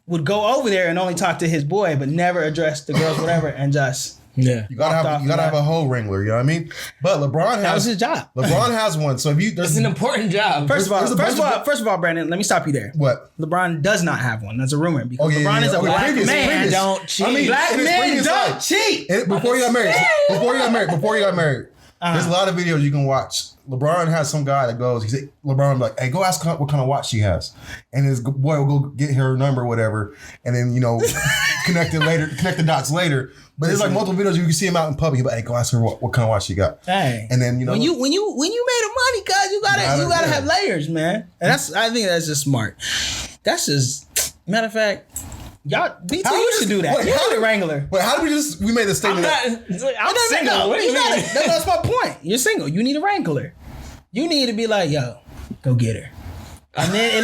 would go over there and only talk to his boy, but never address the girls, whatever, and just Yeah. You gotta have a hoe wrangler, you know what I mean? But LeBron that was his job. LeBron has one. So if you It's an important job. First of all, Brandon, let me stop you there. What? LeBron does not have one. That's a rumor because Oh, yeah, LeBron yeah, is a okay, black previous. man. Don't cheat. I mean, Black in his men previous don't life. cheat. Before you got married. There's a lot of videos you can watch. LeBron has some guy that goes, LeBron will be like, hey, go ask her what kind of watch she has. And his boy will go get her number or whatever. And then, connect the dots later. But there's like multiple videos you can see him out in public. He'll be like, hey, go ask her what kind of watch she got. Hey. And then, when you made the money, guys, you gotta have layers, man. And I think that's just smart. That's just, matter of fact, y'all, BT, you should do that. Wait, You're the wrangler. Wait, how did we made the statement? I'm single. No, What do you mean? that's my point. You're single. You need a wrangler. You need to be like, yo, go get her. And then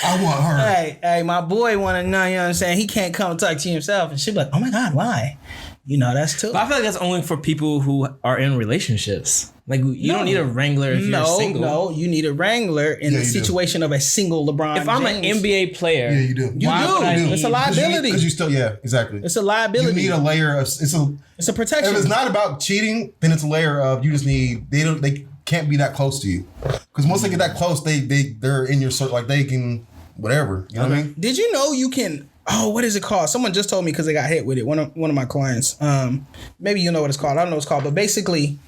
I want her. hey, my boy want to know, you know what I'm saying? He can't come talk to you himself. And she'll be like, oh my God, why? That's too. But I feel like that's only for people who are in relationships. Like you don't need a Wrangler if you're single. No, you need a Wrangler in the situation of a single LeBron If I'm an James. NBA player, Yeah, you do. You do. It's a liability. Because you still, exactly. It's a liability. You need a layer of It's a protection. If it's not about cheating, then it's a layer of you just need they can't be that close to you. Because once they get that close, they're in your circle, like they can whatever. You know what I mean? Did you know you can? Oh, what is it called? Someone just told me because they got hit with it. One of my clients. Maybe you know what it's called. I don't know what it's called, but basically,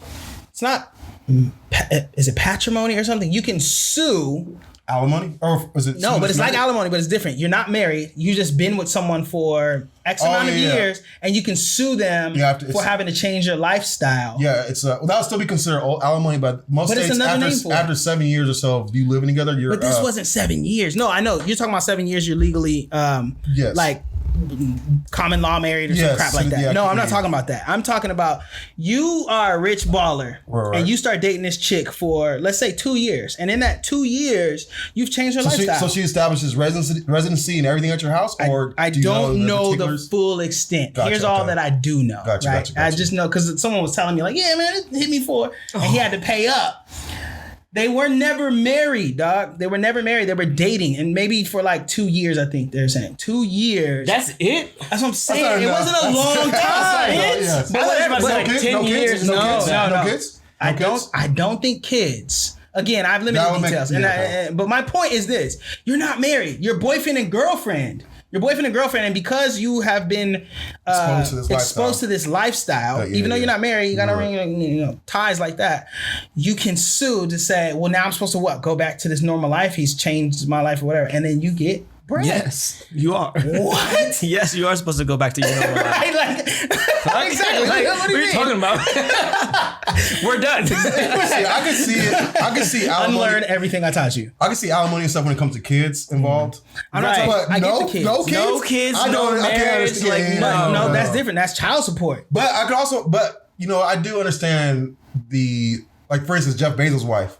it's not. Is it patrimony or something? You can sue. Alimony? Or is it? No, but it's like alimony, but it's different. You're not married. You just been with someone for X amount of years, and you can sue them for having to change your lifestyle. Yeah, it's that would still be considered alimony, but most states after 7 years or so of you living together, you're. But this wasn't 7 years. No, I know you're talking about 7 years. You're legally, like common law married or some crap like that. No, I'm not talking about that. I'm talking about you are a rich baller and you start dating this chick for, let's say, 2 years. And in that 2 years, you've changed her lifestyle. So she establishes residency and everything at your house? Or I don't know the full extent. Here's all that I do know. Gotcha. I just know because someone was telling me like, yeah, man, it hit me for, and he had to pay up. They were never married, dog. They were never married. They were dating, and maybe for like 2 years. I think they're saying 2 years. That's it. That's what I'm saying. It wasn't a long time. But whatever. Like 10 years. No kids. I don't think kids. Again, I have limited details. But my point is this: you're not married. You're boyfriend and girlfriend. And because you have been exposed to this lifestyle, even though you're not married, you got ties like that, you can sue to say, well, now I'm supposed to what? Go back to this normal life. He's changed my life or whatever. And then you get bread. Yes, you are. What? Yes, you are supposed to go back to your normal life. Right? Exactly. Like, what are you talking about? We're done. I can see alimony. Unlearn everything I taught you. I can see alimony and stuff when it comes to kids involved. I'm not talking about no kids. No kids, no marriage. No, that's different. That's child support. But I could also, I do understand like for instance, Jeff Bezos' wife.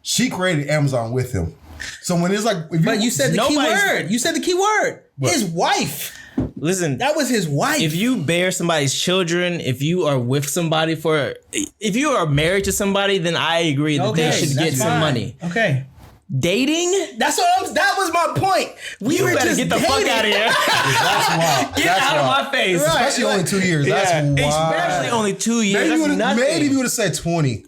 She created Amazon with him. So when it's like, but you said the key word. You said the key word. What? His wife. Listen, that was his wife. If you bear somebody's children, if you are with somebody if you are married to somebody, then I agree that they should get some money. Okay. Dating? That was my point. You better get the fuck out of here. That's wild. Get out of my face. Right. Especially only 2 years. That's wild. Especially only 2 years. Maybe you would have said 20.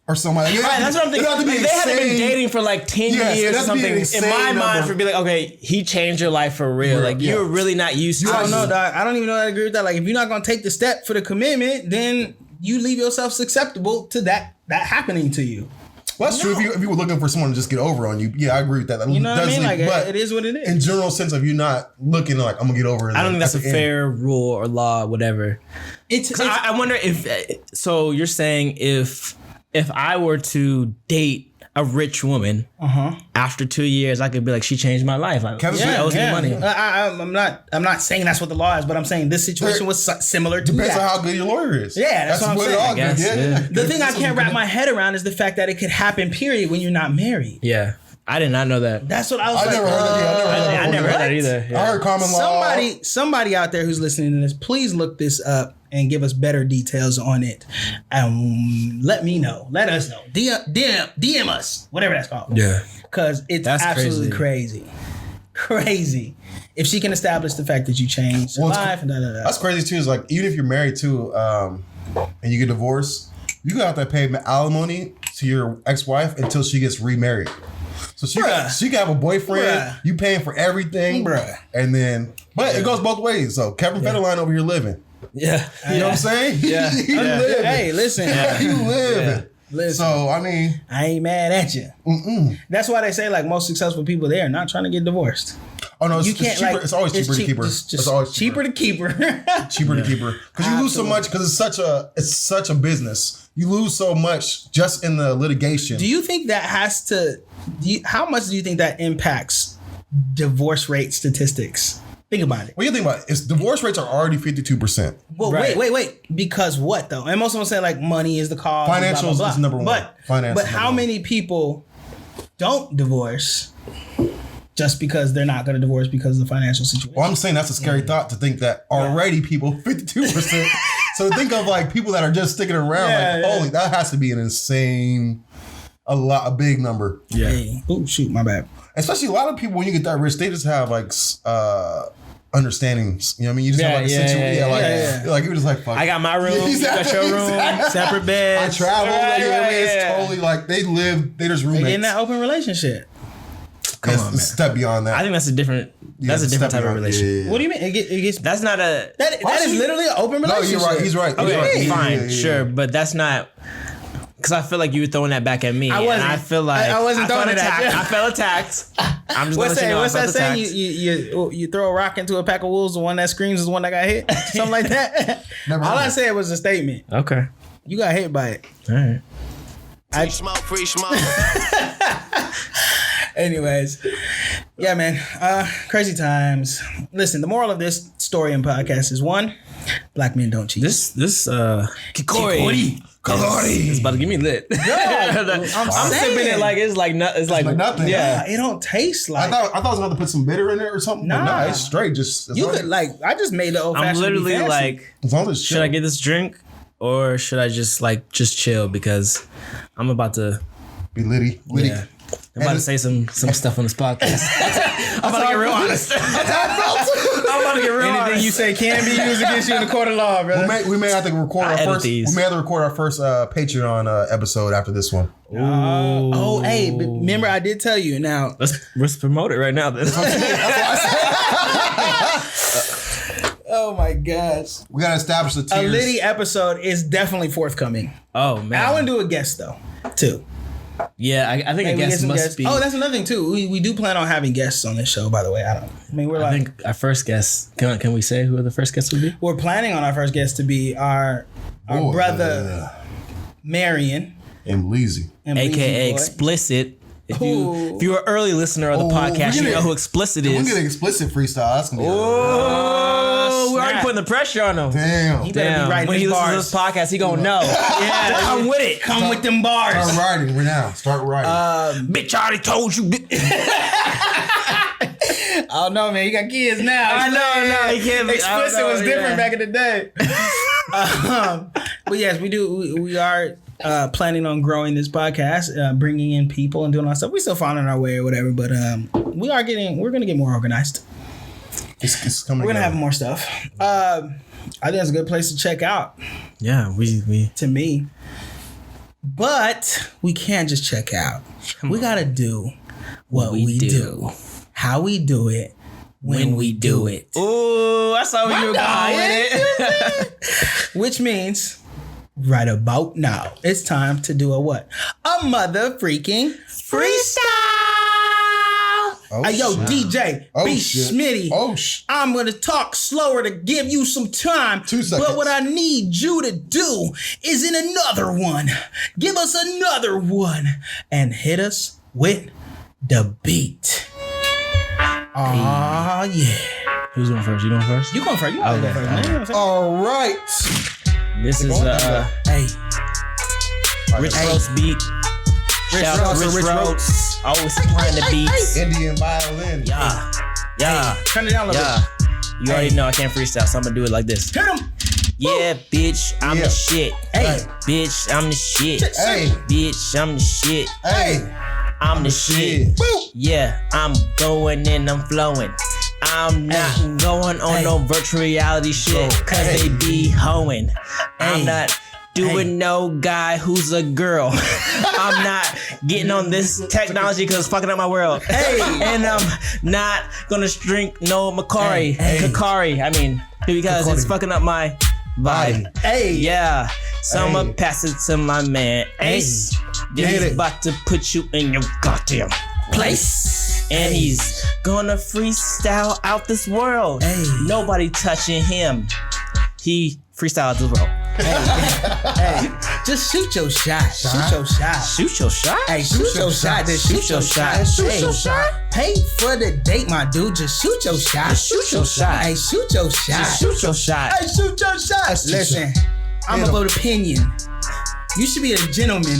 Or something like that. Right, that's what I'm thinking. They haven't been dating for like 10 years or something. In my mind, for being like, okay, he changed your life for real. Like, you're really not used to it. I don't know, dog. I don't even know that I agree with that. Like, if you're not going to take the step for the commitment, then you leave yourself susceptible to that happening to you. Well, that's true. If you were looking for someone to just get over on you, I agree with that. You know what I mean? Like, it is what it is. In general sense of you not looking like, I'm going to get over it. I don't think that's a fair rule or law, whatever. I wonder if, so you're saying if I were to date a rich woman, after 2 years, I could be like, she changed my life. Like, she owes me money. I'm not saying that's what the law is, but I'm saying this situation was similar to depends that. on how good your lawyer is. Yeah, that's what I'm saying. The thing I can't wrap my head around is the fact that it could happen, period, when you're not married. Yeah. I did not know that. That's what I was like. I never heard that either. Yeah. I heard common law. Somebody out there who's listening to this, please look this up and give us better details on it. Let me know. Let us know. DM us. Whatever that's called. Yeah. Because it's absolutely crazy. Crazy. If she can establish the fact that you changed your life. That's crazy too. Is like, even if you're married too, and you get divorced, you have to pay alimony to your ex-wife until she gets remarried. So she can have a boyfriend. You paying for everything, and then it goes both ways. So Kevin Federline over here living. Yeah, you know what I'm saying? Yeah, hey, listen, you living. Listen, so I mean, I ain't mad at you. That's why they say like most successful people, they are not trying to get divorced. Oh no, it's cheaper. It's always cheaper to keep her. It's always cheaper to keep her. Cheaper to keep her because you lose so much because it's such a business. You lose so much just in the litigation. Do you think that has to? How much do you think that impacts divorce rate statistics? Think about it. What do you think about it? Is divorce rates are already 52%. Well, wait. Because what though? And most of them say like money is the cause. Financials is number one. But how many people don't divorce just because they're not going to divorce because of the financial situation? Well, I'm saying that's a scary thought to think that already people 52% So think of like people that are just sticking around. Holy, that has to be an insane, a big number. Yeah. Hey. Oh shoot, my bad. Especially a lot of people when you get that rich, they just have like understandings. You know what I mean? You just have like a situation. Like you're just like, fuck. I got my room. You got your room. Separate beds. I travel. It's totally like they just roommates. They in that open relationship. Come on, man. Step beyond that. I think that's a different. That's a different type of relationship. Yeah. What do you mean? It gets. That's not a. That is literally an open relationship. No, you're right. He's right. Okay, fine, Yeah. sure, but that's not. Because I feel like you were throwing that back at me. I wasn't. And I feel like I wasn't throwing it at you. I felt attacked. I'm just What's gonna let you know. What's I that felt saying? attacked. You throw a rock into a pack of wolves. The one that screams is the one that got hit. Something like that. All I said was a statement. Okay. You got hit by it. All right. Free smoke. Anyways, yeah, man. Crazy times. Listen, the moral of this story and podcast is one: black men don't cheat. This KIKORI. It's about to get me lit. I'm sipping it like it's like nothing. Yeah. It don't taste like. I thought I was about to put some bitter in there or something. Nah. But no, it's straight. Just You could like. I just made the old I'm fashioned. literally like, as long as it's should I get this drink or should I just chill because I'm about to be litty. Yeah. I'm about to say some stuff on this podcast. I'm about to get real honest. I'm about to get real honest. Anything you say can be used against you in the court of law, brother. We may have to record our first. these. We may have to record our first Patreon episode after this one. Hey, remember I did tell you. Now let's promote it right now. Then. Oh my gosh. We gotta establish the tiers. A Liddy episode is definitely forthcoming. Oh man. I want to do a guest though, too. Yeah, I think a guest must be. Oh, that's another thing too. We do plan on having guests on this show, by the way. I think our first guest. Can we say who the first guest would be? We're planning on our first guest to be our brother Marion and Leezy, aka Explicit. If you're an early listener of the podcast, you know who Explicit is. We're getting Explicit freestyle. That's gonna be we're already putting the pressure on him. Damn. He better be writing when he his listens bars. to this podcast, he gonna know. Yeah, come with it. Come with them bars. Start writing right now. Start writing. Bitch, I already told you. I don't know, man. You got kids now. I know. He can't be. Explicit was different back in the day. But yes, we do. We are planning on growing this podcast, bringing in people and doing all that stuff. We're still finding our way or whatever, but we're going to get more organized. It's coming. We're going to have more stuff. I think that's a good place to check out. Yeah, we to me. But we can't just check out. We got to do what we do. How we do it. When we do it. Ooh, I saw where you were going with it. Which means right about now, it's time to do a what? A mother freaking freestyle. Hey, yo, DJ, B. Schmitty. I'm going to talk slower to give you some time. 2 seconds. But what I need you to do is in another one. Give us another one and hit us with the beat. Oh, yeah. Who's going first? You going first? You going first. You going first, man. All right. This is hey. Rich Roast beat. Shout out to Rich Roast. Always supplying the beats. Indian violin. Yeah. Turn it down a little bit. You already know I can't freestyle, so I'm gonna do it like this. Hit him. Yeah, bitch, I'm the shit. Hey. Bitch, I'm the shit. Hey. Bitch, I'm the shit. Hey. I'm the shit. Yeah, I'm going and I'm flowing. I'm not going on no virtual reality shit, cause they be hoeing. I'm not doing no guy who's a girl. I'm not getting on this technology cause it's fucking up my world. And I'm not gonna drink no KIKORI. I mean, because it's fucking up my vibe. Yeah. So I'ma pass it to my man Ace. He's about to put you in your goddamn place. And he's gonna freestyle out this world. Nobody touching him. He freestyle out this world. Just shoot your shot. Shoot your shot. Shoot your shot? Hey, shoot your shot. Just shoot your shot. Shoot your shot. Pay for the date, my dude. Just shoot your shot. Just shoot your shot. Hey, shoot your shot. Just shoot your shot. Hey, shoot your shot. Listen, I'm about opinion. You should be a gentleman.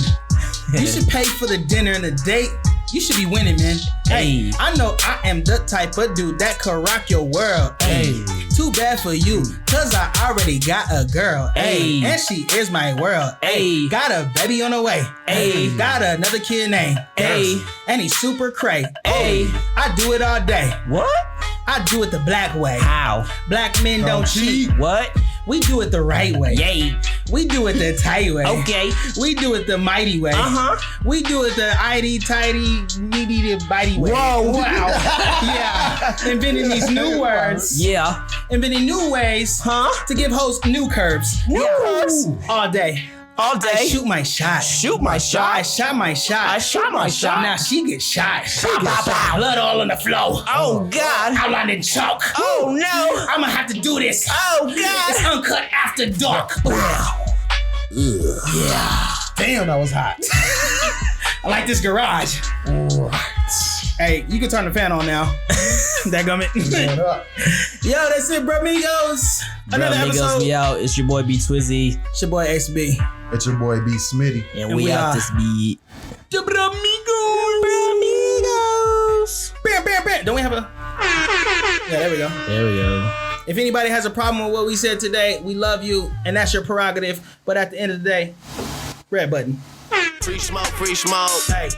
You should pay for the dinner and the date. You should be winning, man. Hey, I know I am the type of dude that could rock your world. Hey, Too bad for you, cause I already got a girl. Ayy. Ayy. And she is my world. Ayy. Got a baby on the way. Ayy. Got another kid named. Ayy. And he's super cray. Ayy. I do it all day. What? I do it the black way. How? Black men don't cheat. What? We do it the right way. Yay. We do it the tight way. Okay. We do it the mighty way. Uh-huh. We do it the itty tighty meaty bitey way. Whoa. Wow. Yeah. Inventing these new words. Yeah. Inventing new ways. Huh? To give hosts new curves. New curves? All day. All day. I shoot my shot. Shoot my shot. I shot my shot. I shot my shot. Now she gets shot. Pow, pow, pow. Blood all on the floor. Oh God. Outlined in chalk. Oh no. I'm gonna have to do this. Oh It's God. uncut after dark. Wow. Yeah. Damn, that was hot. I like this garage. Hey, you can turn the fan on now. That gummit. What up? Yo, that's it, bruhmigos. Another Bruhmigos, episode. we out. It's your boy B Twizzy, It's your boy XB. It's your boy B Smitty. and we out are this beat. The bruhmigos. Bruhmigos. Bam, bam, bam. Don't we have a? Yeah, there we go. There we go. If anybody has a problem with what we said today, we love you, and that's your prerogative. But at the end of the day, red button. Free smoke, free smoke. Hey.